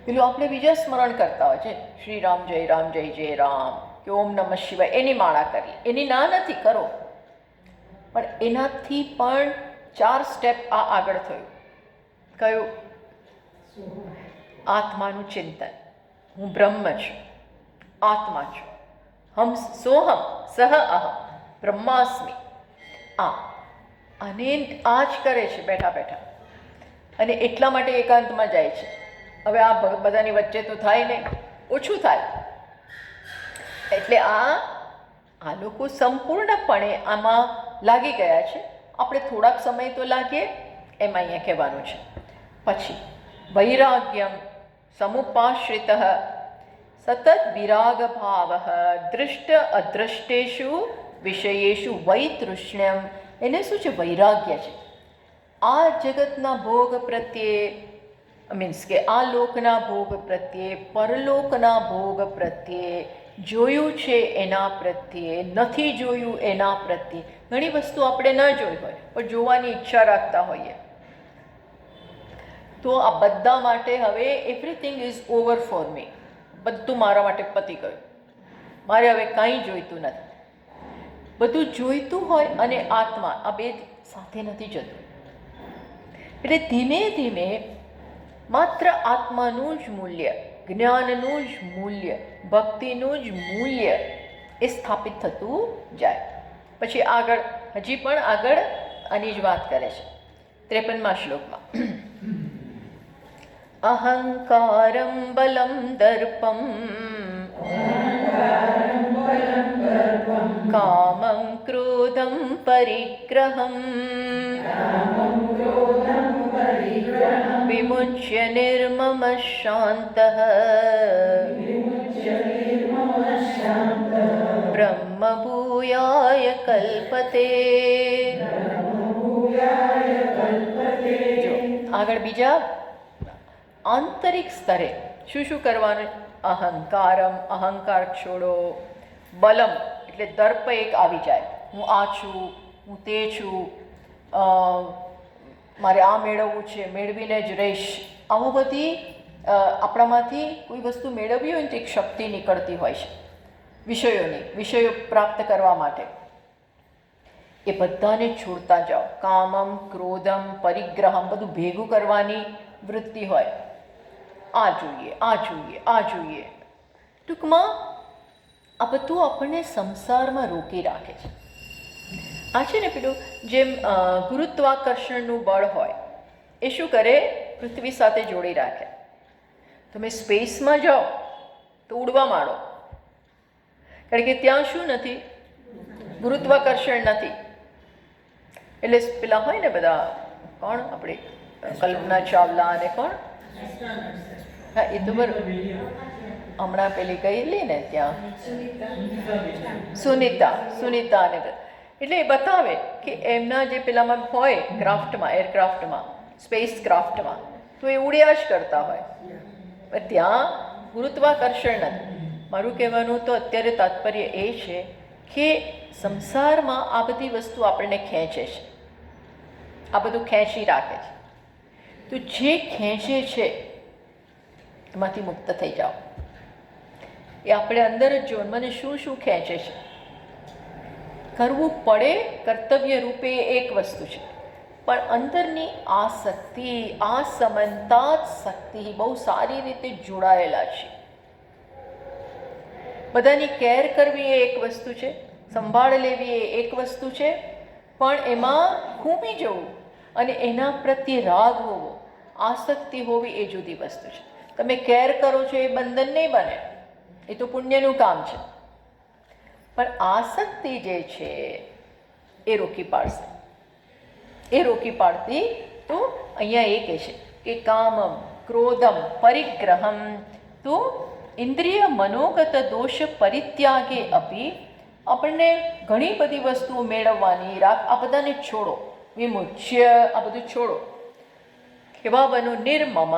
પેલું આપણે બીજા સ્મરણ કરતા હોય છે, શ્રી રામ જય જય રામ, કે ઓમ નમઃ શિવાય, એની માળા કરી. એની ના નથી, કરો, પણ એનાથી પણ 4 સ્ટેપ આ આગળ થયું. કયું? આત્માનું ચિંતન. હું બ્રહ્મ છું, આત્મા છું. હમ સોહમ સહ અહમ બ્રહ્માસ્મિ. અને આ જ કરે છે બેઠા બેઠા. અને એટલા માટે એકાંતમાં જાય છે. હવે આ બધાની વચ્ચે તો થાય નહીં, ઓછું થાય. એટલે આ લોકો સંપૂર્ણપણે આમાં લાગી ગયા છે. આપણે થોડાક સમય તો લાગીએ, એમ અહીંયા કહેવાનું છે. પછી વૈરાગ્યમ સમુપાશ્રિત સતત વિરાગ ભાવ દૃષ્ટ અદ્રષ્ટેષુ વિષયેષુ વૈતૃષ્ણ્યમ. એને શું છે? વૈરાગ્ય છે. આ જગતના ભોગ પ્રત્યે, મીન્સ કે આ લોકના ભોગ પ્રત્યે, પરલોકના ભોગ પ્રત્યે, જોયું છે એના પ્રત્યે, નથી જોયું એના પ્રત્યે. ઘણી વસ્તુ આપણે ન જોઈ હોય પણ જોવાની ઈચ્છા રાખતા હોઈએ. તો આ બધા માટે હવે everything is over for me. બધું મારા માટે પતી ગયું, મારે હવે કાંઈ જોઈતું નથી. બધું જોઈતું હોય અને આત્મા, આ બે સાથે નથી જતું. એટલે ધીમે ધીમે માત્ર આત્માનું જ મૂલ્ય, જ્ઞાનનું જ મૂલ્ય, ભક્તિનું જ મૂલ્ય એ સ્થાપિત થતું જાય. પછી આગળ, હજી પણ આગળ આની જ વાત કરે છે 53મા શ્લોકમાં. અહંકારમ બલમ દર્પમ કામં ક્રોધમ પરિગ્રહમ વિમુચ્ય નિર્મમ શાંતઃ બ્રહ્મ ભૂયાય કલ્પતે. જો આગળ બીજા આંતરિક સ્તરે શું શું કરવાનું? અહંકારમ, અહંકાર છોડો. બલમ એટલે દર્પ એક આવી જાય, હું આ છું, હું તે છું, મારે આ મેળવવું છે, મેળવીને જ રહીશ, આવું બધી આપણામાંથી કોઈ વસ્તુ મેળવવી હોય ને તો એક શક્તિ નીકળતી હોય છે વિષયો પ્રાપ્ત કરવા માટે. એ બધાને છોડતા જાઓ. કામમ, ક્રોધમ, પરિગ્રહમ બધું ભેગું કરવાની વૃત્તિ હોય. આ જોઈએ, આ જોઈએ, આ જોઈએ. ટૂંકમાં આ બધું આપણને સંસારમાં રોકી રાખે છે. આ છે ને પેલું જેમ ગુરુત્વાકર્ષણનું બળ હોય એ શું કરે, પૃથ્વી સાથે જોડી રાખે. તમે સ્પેસમાં જાઓ તો ઉડવા માંડો, કારણ કે ત્યાં શું નથી, ગુરુત્વાકર્ષણ નથી. એટલે પેલા હોય ને બધા, કોણ આપણે કલ્પના ચાવલા અને કોણ, હા એ તો બરાબર, હમણાં પેલી ગયેલી ને ત્યાં સુનિતા અને એટલે એ બતાવે કે એમના જે પેલામાં હોય ક્રાફ્ટમાં, એરક્રાફ્ટમાં, સ્પેસ ક્રાફ્ટમાં, તો એ ઉડ્યા જ કરતા હોય. ત્યાં ગુરુત્વાકર્ષણ નથી. મારું કહેવાનું તો અત્યારે તાત્પર્ય એ છે કે સંસારમાં આ બધી વસ્તુ આપણને ખેંચે છે, આ બધું ખેંચી રાખે છે. તો જે ખેંચે છે એમાંથી મુક્ત થઈ જાઓ. એ આપણે અંદર જ જો મને શું શું ખેંચે છે, કરવું પડે કર્તવ્ય રૂપે એક વસ્તુ છે, પણ અંદરની આસક્તિ, આ સમંતા શક્તિ બહુ સારી રીતે જોડાયેલા છે. બધાની કેર કરવી એ એક વસ્તુ છે, સંભાળ લેવી એ એક વસ્તુ છે, પણ એમાં ખૂબી જવું અને એના પ્રત્યે રાગ હોવો, આસક્તિ હોવી એ જુદી વસ્તુ છે. તમે કેર કરો છો એ બંધન નહીં બને, એ તો પુણ્યનું કામ છે, પણ આસક્તિ જે છે એ રોકી પાડશે. એ રોકી પાડતી તો અહીંયા એ કહે છે કે કામમ, ક્રોધમ, પરિગ્રહમ તો ઇન્દ્રિય મનોગત દોષ પરિત્યાગે અપી. આપણને ઘણી બધી વસ્તુઓ મેળવવાની રાગ, આ બધાને છોડો, વિમુચ્ય, આ બધું છોડો. કેવા બનો, નિર્મમ,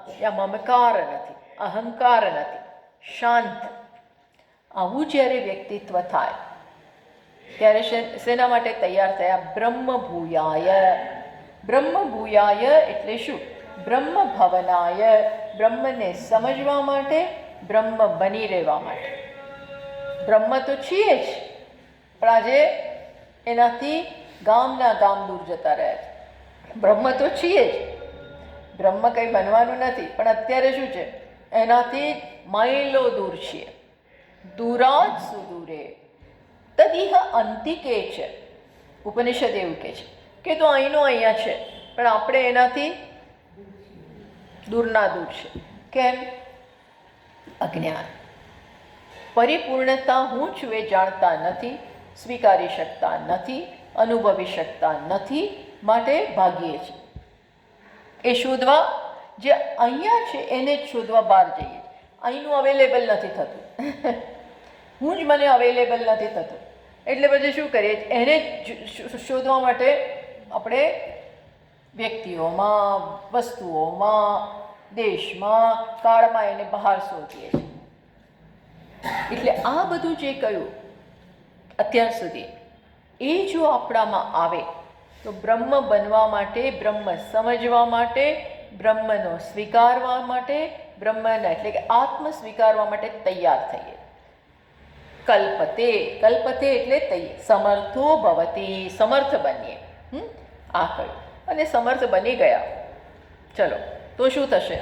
ત્યાં મમકાર નથી, અહંકાર નથી, શાંત. આવું જ્યારે વ્યક્તિત્વ થાય ત્યારે શેના માટે તૈયાર થયા, બ્રહ્મ ભૂયાય. બ્રહ્મ ભૂયાય એટલે શું, બ્રહ્મ ભવનાય, બ્રહ્મને સમજવા માટે, બ્રહ્મ બની રહેવા માટે. બ્રહ્મ તો છીએ જ, પણ આજે એનાથી ગામના ગામ દૂર જતા રહ્યા છે. બ્રહ્મ તો છીએ જ, બ્રહ્મ કંઈ બનવાનું નથી, પણ અત્યારે શું છે, એનાથી માઇલો દૂર છીએ. દૂરાજ સુદૂરે તદિહ અંતિકે છે. ઉપનિષદ એવું કહે છે કે તો અહીંનો અહીંયા છે, પણ આપણે એનાથી દૂરના દૂર છે. કેમ? અજ્ઞાન. પરિપૂર્ણતા હું છું એ જાણતા નથી, સ્વીકારી શકતા નથી, અનુભવી શકતા નથી, માટે ભાગીએ છીએ. એ શોધવા જે અહીંયા છે એને જ શોધવા બહાર જઈએ. અહીંનું અવેલેબલ નથી થતું, હું જ મને અવેલેબલ નથી થતું, એટલે પછી શું કરીએ, એને જ શોધવા માટે આપણે વ્યક્તિઓમાં, વસ્તુઓમાં, દેશમાં, કાળમાં એને બહાર શોધીએ છીએ. એટલે આ બધું જે કહ્યું અત્યાર સુધી, એ જો આપણામાં આવે તો બ્રહ્મ બનવા માટે, બ્રહ્મ સમજવા માટે, બ્રહ્મનો સ્વીકારવા માટે, બ્રહ્મના એટલે કે આત્મ સ્વીકારવા માટે તૈયાર થઈએ. કલ્પતે, કલ્પતે એટલે સમર્થો ભવતી, સમર્થ બનીએ. આ કહ્યું અને સમર્થ બની ગયા. ચલો તો શું થશે,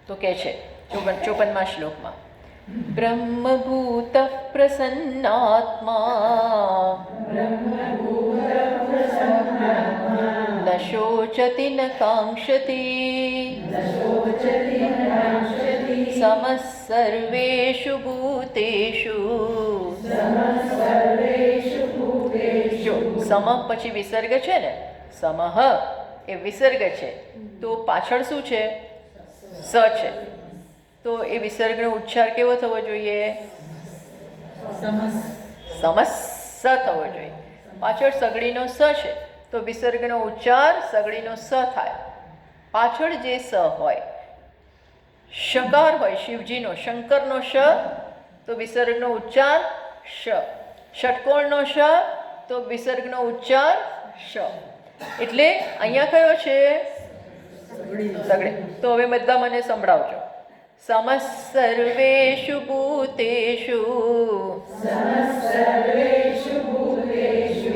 તો કહે છે 54મા શ્લોકમાં, બ્રહ્મભૂત પ્રસન્નાત્મા ન શોચતિ ન કાંક્ષતિ સમઃ સર્વેષુ ભૂતેષુ. જો સમ પછી વિસર્ગ છે ને, સમઃ એ વિસર્ગ છે, તો પાછળ શું છે, સ છે, તો એ વિસર્ગનો ઉચ્ચાર કેવો થવો જોઈએ, સમસ્સ થવો જોઈએ. પાછળ સગડીનો સ છે, તો વિસર્ગનો ઉચ્ચાર સગડીનો સ થાય. પાછળ જે સ હોય, શકાર હોય શિવજીનો, શંકરનો શ, તો વિસર્ગનો ઉચ્ચાર શ. ષટકોણનો શ, તો વિસર્ગનો ઉચ્ચાર શ. એટલે અહીંયા કયો છે? સગડે. તો હવે બધા મને સંભળાવજો. સમસર્વેષુ ભૂતેષુ.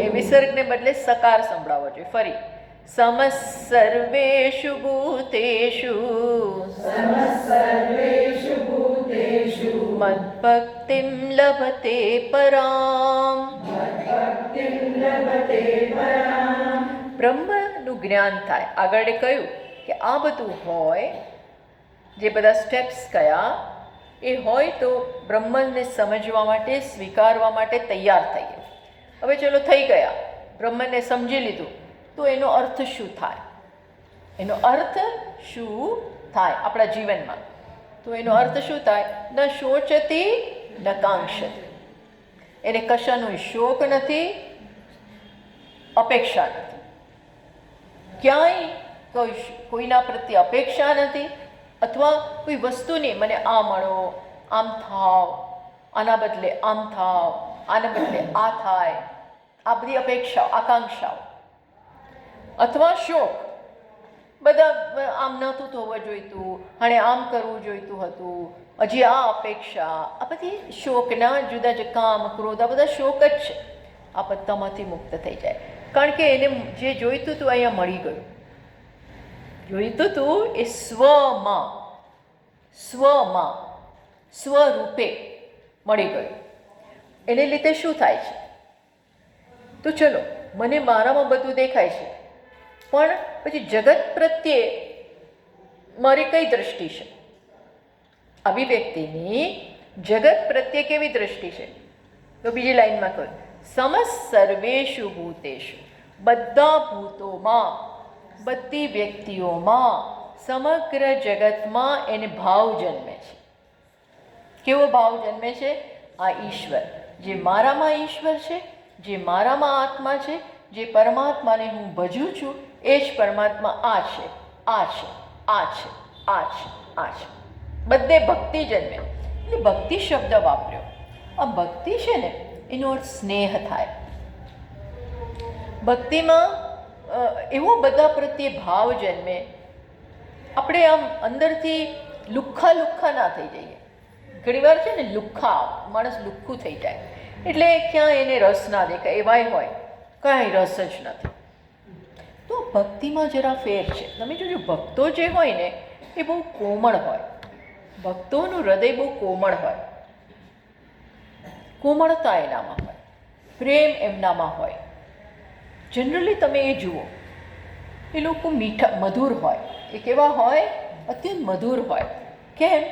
એ વિસર્ગને બદલે સકાર સંભળાવવો જોઈએ. ફરી. સમસર્વેષુ ભૂતેષુ મદ્ભક્તિમ લભતે પરામ. બ્રહ્મનું જ્ઞાન થાય. આગળ કહ્યું કે આ બધું હોય, જે બધા સ્ટેપ્સ કયા એ હોય તો બ્રહ્મને સમજવા માટે, સ્વીકારવા માટે તૈયાર થઈએ. હવે ચલો થઈ ગયા, બ્રહ્મને સમજી લીધું, તો એનો અર્થ શું થાય? એનો અર્થ શું થાય આપણા જીવનમાં? તો એનો અર્થ શું થાય? ન શોચતી ન કાંક્ષતી. એને કશાનો શોક નથી, અપેક્ષા નથી. ક્યાંય કોઈના પ્રત્યે અપેક્ષા નથી, અથવા કોઈ વસ્તુની મને આ મળો, આમ થાવ, આના બદલે આમ થાવ, આના બદલે આ થાય, આ બધી અપેક્ષાઓ, આકાંક્ષાઓ. અથવા શોક, બધા આમ નહોતું થવું જોઈતું, અને આમ કરવું જોઈતું હતું, હજી આ અપેક્ષા. આ બધી શોકના જુદા જુદા કામ, ક્રોધ, આ બધા શોક જ છે. આ બધામાંથી મુક્ત થઈ જાય. કારણ કે એને જે જોઈતું હતું અહીંયા મળી ગયું. જોઈતું હતું એ સ્વમાં, સ્વરૂપે મળી ગયું. એને લીધે શું થાય છે? તો ચલો, મને મારામાં બધું દેખાય છે, પણ પછી જગત પ્રત્યે મારી કઈ દ્રષ્ટિ છે? અભિવ્યક્તિની જગત પ્રત્યે કેવી દ્રષ્ટિ છે? તો બીજી લાઈનમાં કહ્યું, સમસર્વેષુ ભૂતેષુ. બધા ભૂતોમાં, બધી વ્યક્તિઓમાં, સમગ્ર જગતમાં એને ભાવ જન્મે છે. કેવો ભાવ જન્મે છે? આ ઈશ્વર, જે મારામાં ઈશ્વર છે, જે મારામાં આત્મા છે, જે પરમાત્માને હું ભજું છું, એ જ પરમાત્મા આ છે, આ છે, આ છે, આ છે, આ છે. બધે ભક્તિ જન્મે. એટલે ભક્તિ શબ્દ વાપર્યો. આ ભક્તિ છે ને, એનો અર્થ સ્નેહ થાય. ભક્તિમાં એવો બધા પ્રત્યે ભાવ જન્મે, આપણે આમ અંદરથી લુખ્ખા ના થઈ જઈએ. ઘણીવાર છે ને લુખ્ખા, માણસ લુખ્ખું થઈ જાય, એટલે ક્યાં એને રસ ના દેખાય, એવાય હોય કાંઈ રસ જ નથી. તો ભક્તિમાં જરા ફેર છે. તમે જોજો, ભક્તો જે હોય ને એ બહુ કોમળ હોય. ભક્તોનું હૃદય બહુ કોમળ હોય, કોમળતા એનામાં હોય, પ્રેમ એમનામાં હોય. જનરલી તમે એ જુઓ, એ લોકો મીઠા, મધુર હોય. એ કેવા હોય? અત્યંત મધુર હોય. કેમ?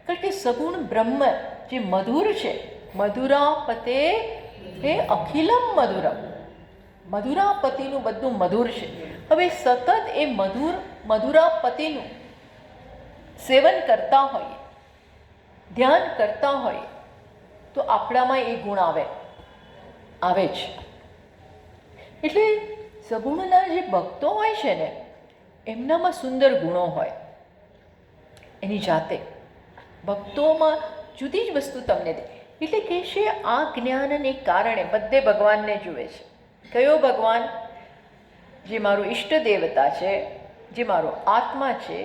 કારણ કે સગુણ બ્રહ્મ જે મધુર છે, મધુરાપતે એ અખિલમ મધુરમ. મધુરાપતિનું બધું મધુર છે. હવે સતત એ મધુરાપતિનું સેવન કરતા હોઈએ, ધ્યાન કરતા હોઈએ, તો આપણામાં એ ગુણ આવે જ. એટલે સગુણના જે ભક્તો હોય છે ને, એમનામાં સુંદર ગુણો હોય એની જાતે. ભક્તોમાં જુદી જ વસ્તુ તમને દે. એટલે કહે છે આ જ્ઞાનને કારણે બધે ભગવાનને જુએ છે. કયો ભગવાન? જે મારું ઈષ્ટ દેવતા છે, જે મારો આત્મા છે,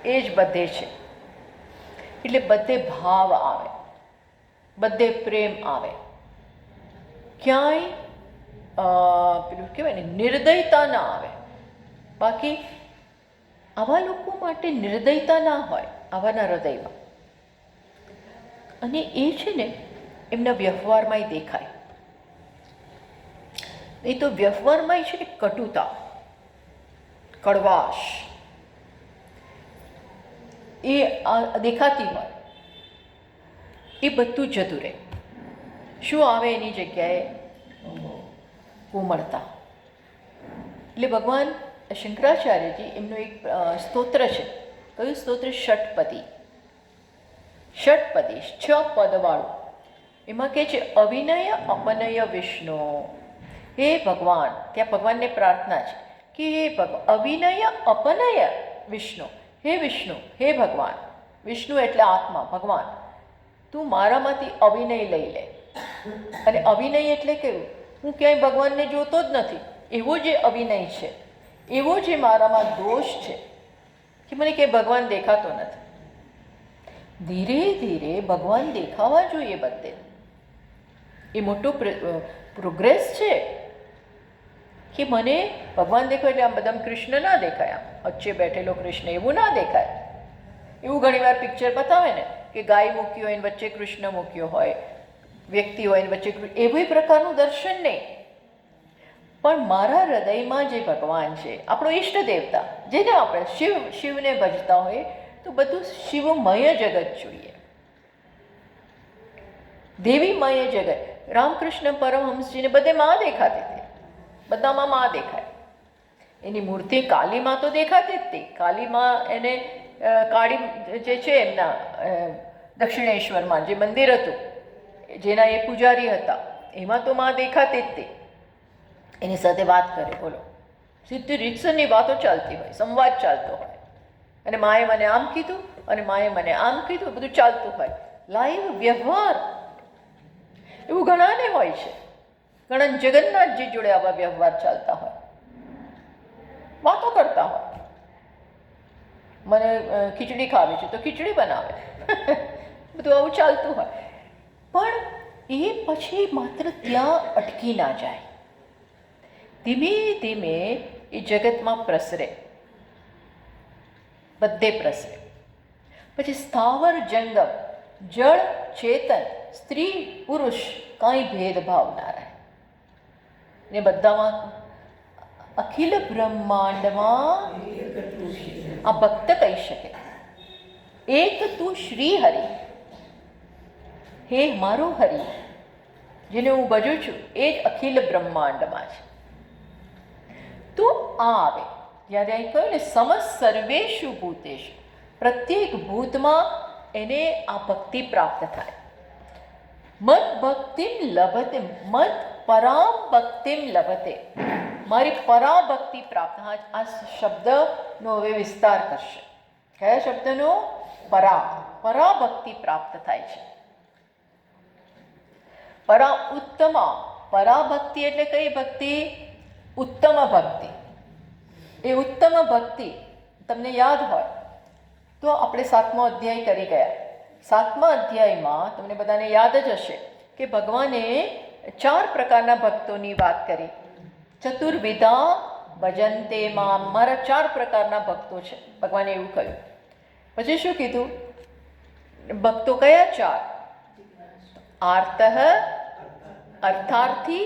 એ જ બધે છે. એટલે બધે ભાવ આવે, બધે પ્રેમ આવે. ક્યાંય પેલું કહેવાય ને, નિર્દયતા ના આવે. બાકી આવા લોકો માટે નિર્દયતા ના હોય આવાના હૃદયમાં. અને એ છે ને એમના વ્યવહારમાંય દેખાય. એ તો વ્યવહારમાં છે ને કટુતા, કડવાશ એ દેખાતી હોય. એ બધું જતું રહે. શું આવે એની જગ્યાએ? કોમળતા. એટલે ભગવાન શંકરાચાર્યજી એમનું એક સ્તોત્ર છે. કયું સ્તોત્ર? ષટપદી. ષટપદી, 6 પદવાળું. એમાં કહે છે અવિનય અપનય વિષ્ણુ. હે ભગવાન, ત્યાં ભગવાનને પ્રાર્થના છે કે હે અવિનય અપનય વિષ્ણુ. હે વિષ્ણુ, હે ભગવાન. વિષ્ણુ એટલે આત્મા, ભગવાન. તું મારામાંથી અવિનય લઈ લે. અને અવિનય એટલે કેવું? હું ક્યાંય ભગવાનને જોતો જ નથી, એવો જે અવિનય છે, એવો જે મારામાં દોષ છે કે મને ક્યાંય ભગવાન દેખાતો નથી. ધીરે ધીરે ભગવાન દેખાવા જોઈએ બધે. એ મોટો પ્રોગ્રેસ છે કે મને ભગવાન દેખાય એટલે આમ બધા કૃષ્ણ ના દેખાય, આમ વચ્ચે બેઠેલો કૃષ્ણ એવું ના દેખાય. એવું ઘણીવાર પિક્ચર બતાવે ને કે ગાય મૂકી હોય ને વચ્ચે કૃષ્ણ મૂક્યો હોય, વ્યક્તિ હોય ને વચ્ચે, એવું પ્રકારનું દર્શન નહીં. પણ મારા હૃદયમાં જે ભગવાન છે, આપણો ઈષ્ટ દેવતા, જેને આપણે શિવને ભજતા હોય તો બધું શિવમય જગત જોઈએ, દેવીમય જગત. રામકૃષ્ણ પરમહંસજીને બધે માં દેખાતી હતી, બધામાં માં દેખાય. એની મૂર્તિ કાલીમાં તો દેખાતી જ હતી. કાલીમાં એને કાળી જે છે એમના દક્ષિણેશ્વરમાં જે મંદિર હતું, જેના એ પૂજારી હતા, એમાં તો માં દેખાતી જ હતી. એની સાથે વાત કરે, બોલો, સીધી રીતસરની વાતો ચાલતી હોય, સંવાદ ચાલતો હોય, અને માએ મને આમ કીધું અને માએ મને આમ કીધું, બધું ચાલતું હોય, લાઈવ વ્યવહાર. એવું ઘણાને હોય છે, ઘણા જગન્નાથજી જોડે આવા વ્યવહાર ચાલતા હોય, વાતો કરતા હોય. મને ખીચડી ખાવી છે તો ખીચડી બનાવે, બધું આવું ચાલતું હોય. પણ એ પછી માત્ર ત્યાં અટકી ના જાય, ધીમે ધીમે એ જગતમાં પ્રસરે, બધે પ્રસરે. પછી સ્થાવર જંગમ, જળ ચેતન, સ્ત્રી પુરુષ, કાંઈ ભેદભાવ ના રહે ને બધામાં અખિલ બ્રહ્માંડમાં આ ભક્ત કહી શકે, એક તું શ્રી હરિ, હે મારો હરિ, જેને હું ભજું છું એ જ અખિલ બ્રહ્માંડમાં છે. તો આ આવે જ્યારે અહીં કહ્યું ને સમસ્ત સર્વેષુ ભૂતેષુ, પ્રત્યેક ભૂતમાં એને આ ભક્તિ પ્રાપ્ત થાય. મદ ભક્તિમ લભતે, મદ પરામ ભક્તિમ લભતે, મારી પરાભક્તિ પ્રાપ્ત. હા, આ શબ્દનો હવે વિસ્તાર કરશે. કયા શબ્દનો? પરાભક્તિ પ્રાપ્ત થાય છે. ઉત્તમા, પરાભક્તિ એટલે કઈ ભક્તિ? ઉત્તમ ભક્તિ. એ ઉત્તમ ભક્તિ તમને યાદ હોય તો આપણે 7મો અધ્યાય કરી ગયા. 7મા અધ્યાયમાં તમને બધાને યાદ જ હશે કે ભગવાને 4 પ્રકારના ભક્તોની વાત કરી. ચતુર્વિધા ભજન્તે મામ, મારા 4 પ્રકારના ભક્તો છે, ભગવાને એવું કહ્યું. પછી શું કીધું? ભક્તો કયા 4? આર્તઃ, અર્થાર્થી,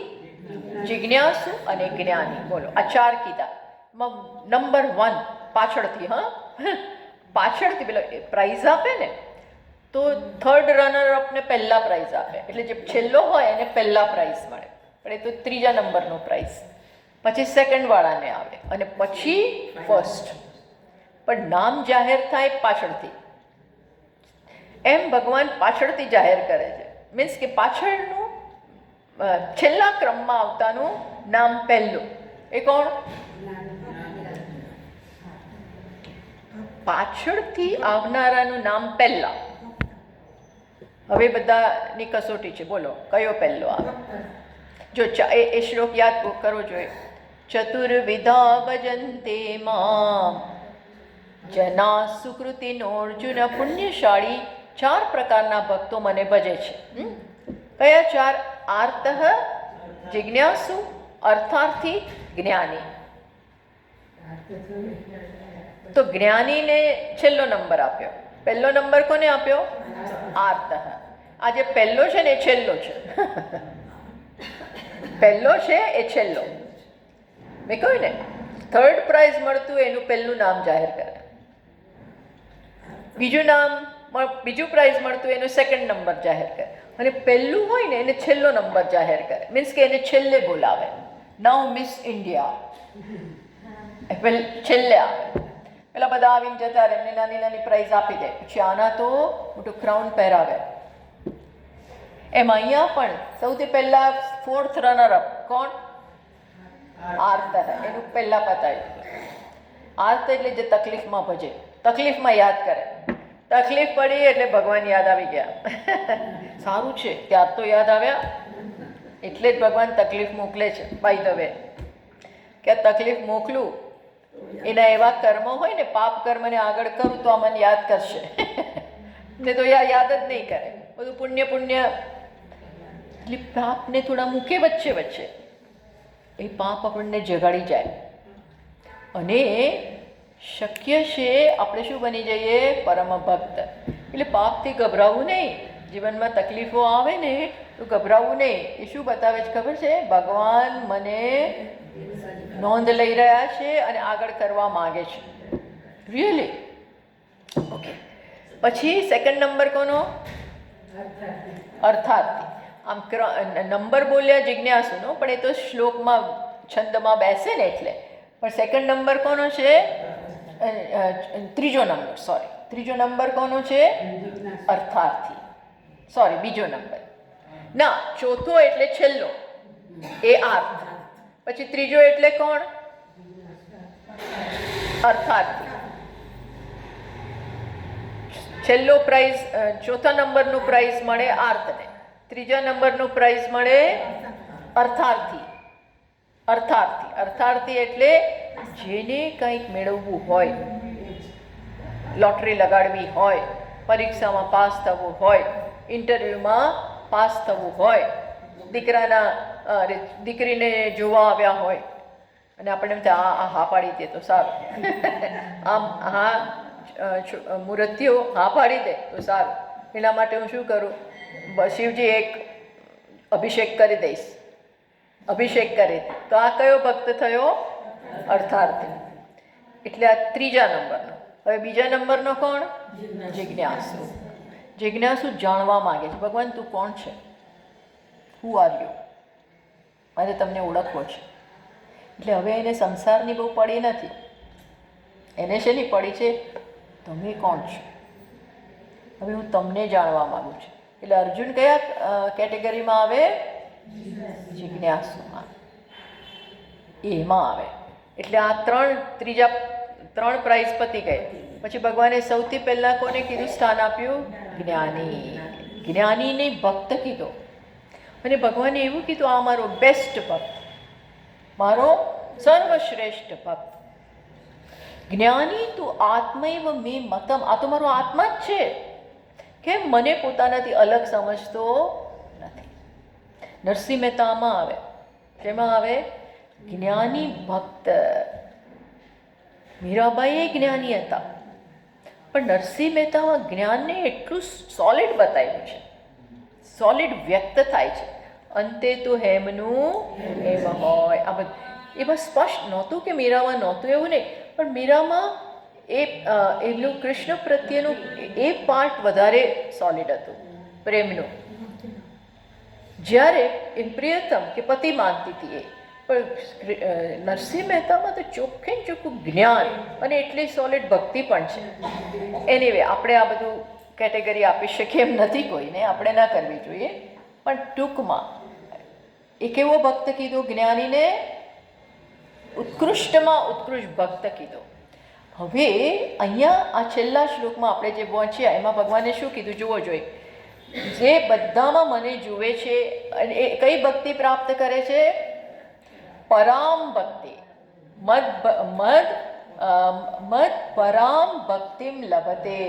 જિજ્ઞાસુ અને જ્ઞાની. બોલો, આ 4 કીધા. નંબર 1 પાછળથી, હા, પાછળથી પેલો પ્રાઇઝ આપે ને તો 3rd રનર અપને પહેલા પ્રાઇઝ આપે, એટલે જે છેલ્લો હોય એને પહેલા પ્રાઇઝ મળે, પણ એ તો 3જા નંબરનો પ્રાઇઝ. પછી 2nd વાળાને આવે અને પછી 1st. પણ નામ જાહેર થાય પાછળથી. એમ ભગવાન પાછળથી જાહેર કરે છે, મીન્સ કે પાછળનું છેલ્લા ક્રમમાં આવતાનું નામ પહેલું. એ કોણ? પાછળથી આવનારાનું નામ પહેલા. હવે બધાની કસોટી છે, બોલો કયો પહેલો આવે? જો એ શ્લોક યાદ કરવો જોઈએ. ચતુર્વિધા ભજન્તે મામ જના સુકૃતિનો અર્જુન, પુણ્યશાળી 4 પ્રકારના ભક્તો મને ભજે છે. કયા 4? આર્તઃ, જિજ્ઞાસુ, અર્થાર્થી, જ્ઞાની. તો જ્ઞાનીને છેલ્લો નંબર આપ્યો. પહેલો નંબર કોને આપ્યો? આર્તઃ. આ જે પહેલો છે ને એ છેલ્લો છે. પહેલો છે એ છેલ્લો. મેં કહ્યું ને 3rd પ્રાઇઝ મળતું એનું પહેલું નામ જાહેર કરે, બીજું પ્રાઇઝ મળતું એનું 2nd નંબર જાહેર કરે, અને પહેલું હોય ને એને છેલ્લો નંબર જાહેર કરે, મીન્સ કે એને છેલ્લે બોલાવે. નાઉ મિસ ઇન્ડિયા છેલ્લે આવે. પેલા બધા આવીને જતા રહે, એમને નાની નાની પ્રાઇઝ આપી દે, પછી આના તો મોટું ક્રાઉન પહેરાવે. એમ અહીંયા પણ સૌથી પહેલા 4th રનર અપ કોણ? આર્ત. એનું પહેલા પતાવ્યું. આર્ત એટલે જે તકલીફમાં ભજે, તકલીફમાં યાદ કરે. તકલીફ પડી એટલે ભગવાન યાદ આવી ગયા. સારું છે, ત્યાર તો યાદ આવ્યા. એટલે જ ભગવાન તકલીફ મોકલે છે. બાય ધ વે, કે આ તકલીફ મોકલું, એના એવા કર્મ હોય ને, પાપ કર્મને આગળ કરું તો આ મને યાદ કરશે, ને તો યાદ જ નહીં કરે. બધું પુણ્ય પુણ્ય, એટલે પાપને થોડા મૂકે વચ્ચે વચ્ચે, એ પાપ આપણને જગાડી જાય. અને શક્ય છે આપણે શું બની જઈએ? પરમ ભક્ત. એટલે પાપથી ગભરાવું નહીં. જીવનમાં તકલીફો આવે ને તો ગભરાવું નહીં. એ શું બતાવે છે ખબર છે? ભગવાન મને નોંધ લઈ રહ્યા છે અને આગળ કરવા માગે છે. રિયલી. ઓકે, પછી સેકન્ડ નંબર કોનો? અર્થાર્થી. આમ નંબર બોલ્યા જિજ્ઞાસુનો, પણ એ તો શ્લોકમાં છંદમાં બેસે ને એટલે. પણ સેકન્ડ નંબર કોનો છે? ત્રીજો નંબર, સોરી, ત્રીજો નંબર કોનો છે? અર્થાર્થી. સોરી, બીજો નંબર ના, ચોથો એટલે છેલ્લો, એ અર્થ. પછી ત્રીજો એટલે કોણ? અર્થાર્થી. છેલ્લો પ્રાઇઝ, ચોથા નંબરનું પ્રાઇઝ મળે આર્થને, ત્રીજા નંબરનું પ્રાઇઝ મળે અર્થાર્થી. અર્થાર્થી. અર્થાર્થી એટલે જેને કંઈક મેળવવું હોય, લોટરી લગાડવી હોય, પરીક્ષામાં પાસ થવું હોય, ઇન્ટરવ્યૂમાં પાસ થવું હોય, દીકરીને જોવા આવ્યા હોય અને આપણે એમ થાય આ હા પાડી દે તો સારું, આમ મૂર્તિઓ હા પાડી દે તો સારું. એના માટે હું શું કરું? શિવજી એક અભિષેક કરી દઈશ, અભિષેક કરી તો આ કયો ભક્ત થયો? અર્થાર્થી. એટલે આ ત્રીજા નંબરનો. હવે બીજા નંબરનો કોણ? જિજ્ઞાસુ. જિજ્ઞાસુ જાણવા માંગે છે, ભગવાન તું કોણ છે? Who are you? મારે તમને ઓળખવો છે. એટલે હવે એને સંસારની બહુ પડી નથી. એને શેની પડી છે? તમે કોણ છો? હવે હું તમને જાણવા માગું છું. એટલે અર્જુન કયા કેટેગરીમાં આવે? જિજ્ઞાસુમાં, એમાં આવે. એટલે આ ત્રણ પ્રાઇઝ પતી ગઈ. પછી ભગવાને સૌથી પહેલાં કોને કીધું સ્થાન આપ્યું? જ્ઞાની. જ્ઞાનીને ભક્ત કીધો. અને ભગવાને એવું કીધું આ મારો બેસ્ટ ભક્ત, મારો સર્વશ્રેષ્ઠ ભક્ત. જ્ઞાની તું આત્મૈવ મે મતમ. આ તો મારો આત્મા જ છે. કેમ? મને પોતાનાથી અલગ સમજતો નથી. નરસિંહ મહેતામાં આવે. શેમાં આવે? જ્ઞાની ભક્ત. મીરાબાઈ જ્ઞાની હતા, પણ નરસિંહ મહેતામાં જ્ઞાનને એટલું સોલિડ બતાવ્યું છે, સોલિડ વ્યક્ત થાય છે. અંતે તો હેમનું હેમ હોય. આ બધું એમાં સ્પષ્ટ નહોતું કે મીરામાં નહોતું એવું નહીં, પણ મીરામાં એમનું કૃષ્ણ પ્રત્યેનું એ પાર્ટ વધારે સોલિડ હતું, પ્રેમનું. જ્યારે એ પ્રિયતમ કે પતિ માનતી હતી એ, પણ નરસિંહ મહેતામાં તો ચોખ્ખે ચોખ્ખું જ્ઞાન અને એટલી સોલિડ ભક્તિ પણ છે. એનીવે, આપણે આ બધું કેટેગરી આપી શકીએ એમ નથી કોઈને, આપણે ના કરવી જોઈએ. પણ ટૂંકમાં એક એવો ભક્ત કીધો જ્ઞાનીને, ઉત્કૃષ્ટમાં ઉત્કૃષ્ટ ભક્ત કીધો. હવે અહીંયા આ છેલ્લા શ્લોકમાં આપણે જે પહોંચ્યા એમાં ભગવાને શું કીધું જુઓ જોઈએ. જે બધામાં મને જુએ છે અને એ કઈ ભક્તિ પ્રાપ્ત કરે છે? પરામ ભક્તિ. મદ પરામ ભક્તિમ લભતે.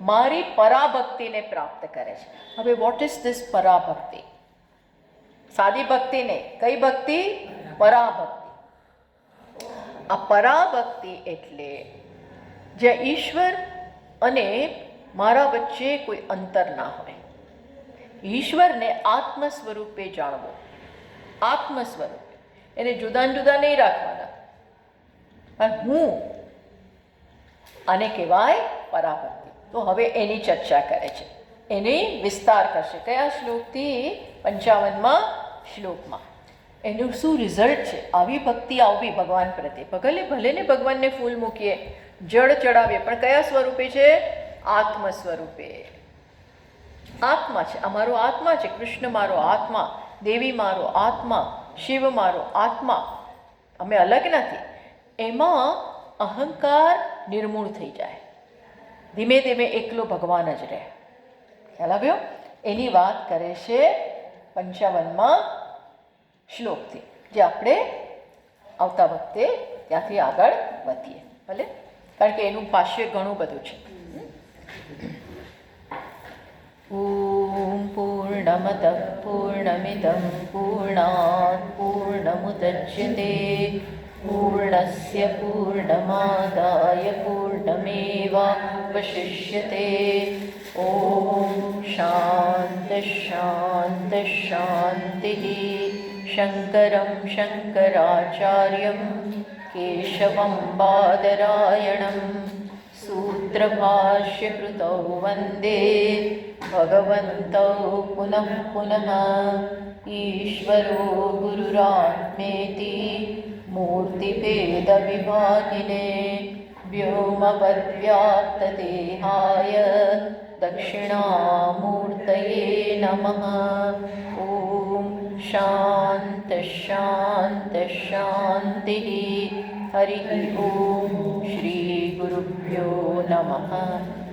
મારી પરાભક્તિને પ્રાપ્ત કરે છે. હવે વોટ ઇઝ ધીસ પરાભક્તિ? સાદી ભક્તિ નહીં. કઈ ભક્તિ? પરાભક્તિ. આ પરાભક્તિ એટલે જ્યાં ઈશ્વર અને મારા વચ્ચે કોઈ અંતર ના હોય. ઈશ્વરને આત્મ સ્વરૂપે જાણવો. આત્મ સ્વરૂપે એને જુદા જુદા નહીં રાખવાના. પણ હું આને કહેવાય પરાભક્તિ. તો હવે એની ચર્ચા કરે છે, એની વિસ્તાર કરશે. કયા શ્લોકથી? 55માં શ્લોકમાં. એનું શું રિઝલ્ટ છે? આવી ભક્તિ આવવી ભગવાન પ્રત્યે. ભલે ને ભગવાનને ફૂલ મૂકીએ, જળ ચડાવીએ, પણ કયા સ્વરૂપે છે? આત્મ સ્વરૂપે. આત્મા છે. આ મારો આત્મા છે. કૃષ્ણ મારો આત્મા, દેવી મારો આત્મા, શિવ મારો આત્મા. અમે અલગ નથી. એમાં અહંકાર નિર્મૂળ થઈ જાય. ધીમે ધીમે એકલો ભગવાન જ રહે. ખ્યાલ આવ્યો? એની વાત કરે છે 55માં શ્લોકથી, જે આપણે આવતા વખતે ત્યાંથી આગળ વધીએ, ભલે, કારણ કે એનું ભાષ્ય ઘણું બધું છે. ઓમ પૂર્ણમદ પૂર્ણમિદં પૂર્ણાત પૂર્ણમુદચ્યતે પૂર્ણસ્ય પૂર્ણમાદાય પૂર્ણમેવાવશિષ્યતે. ઓમ શાંત શાંત શાંતિ. શંકરં શંકરાચાર્યં કેશવં બાદરાયણં सूत्रभाष्यकृतौ वन्दे भगवन्तौ पुनः पुनः. ईश्वरो गुरुरात्मेति मूर्तिभेदविभागिने व्योमवद्व्याप्तदेहाय दक्षिणामूर्तये नमः. ॐ शान्त शान्त शान्तिः. हरिः ॐ श्रीगुरुभ्यो नमः.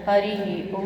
हरिः ॐ.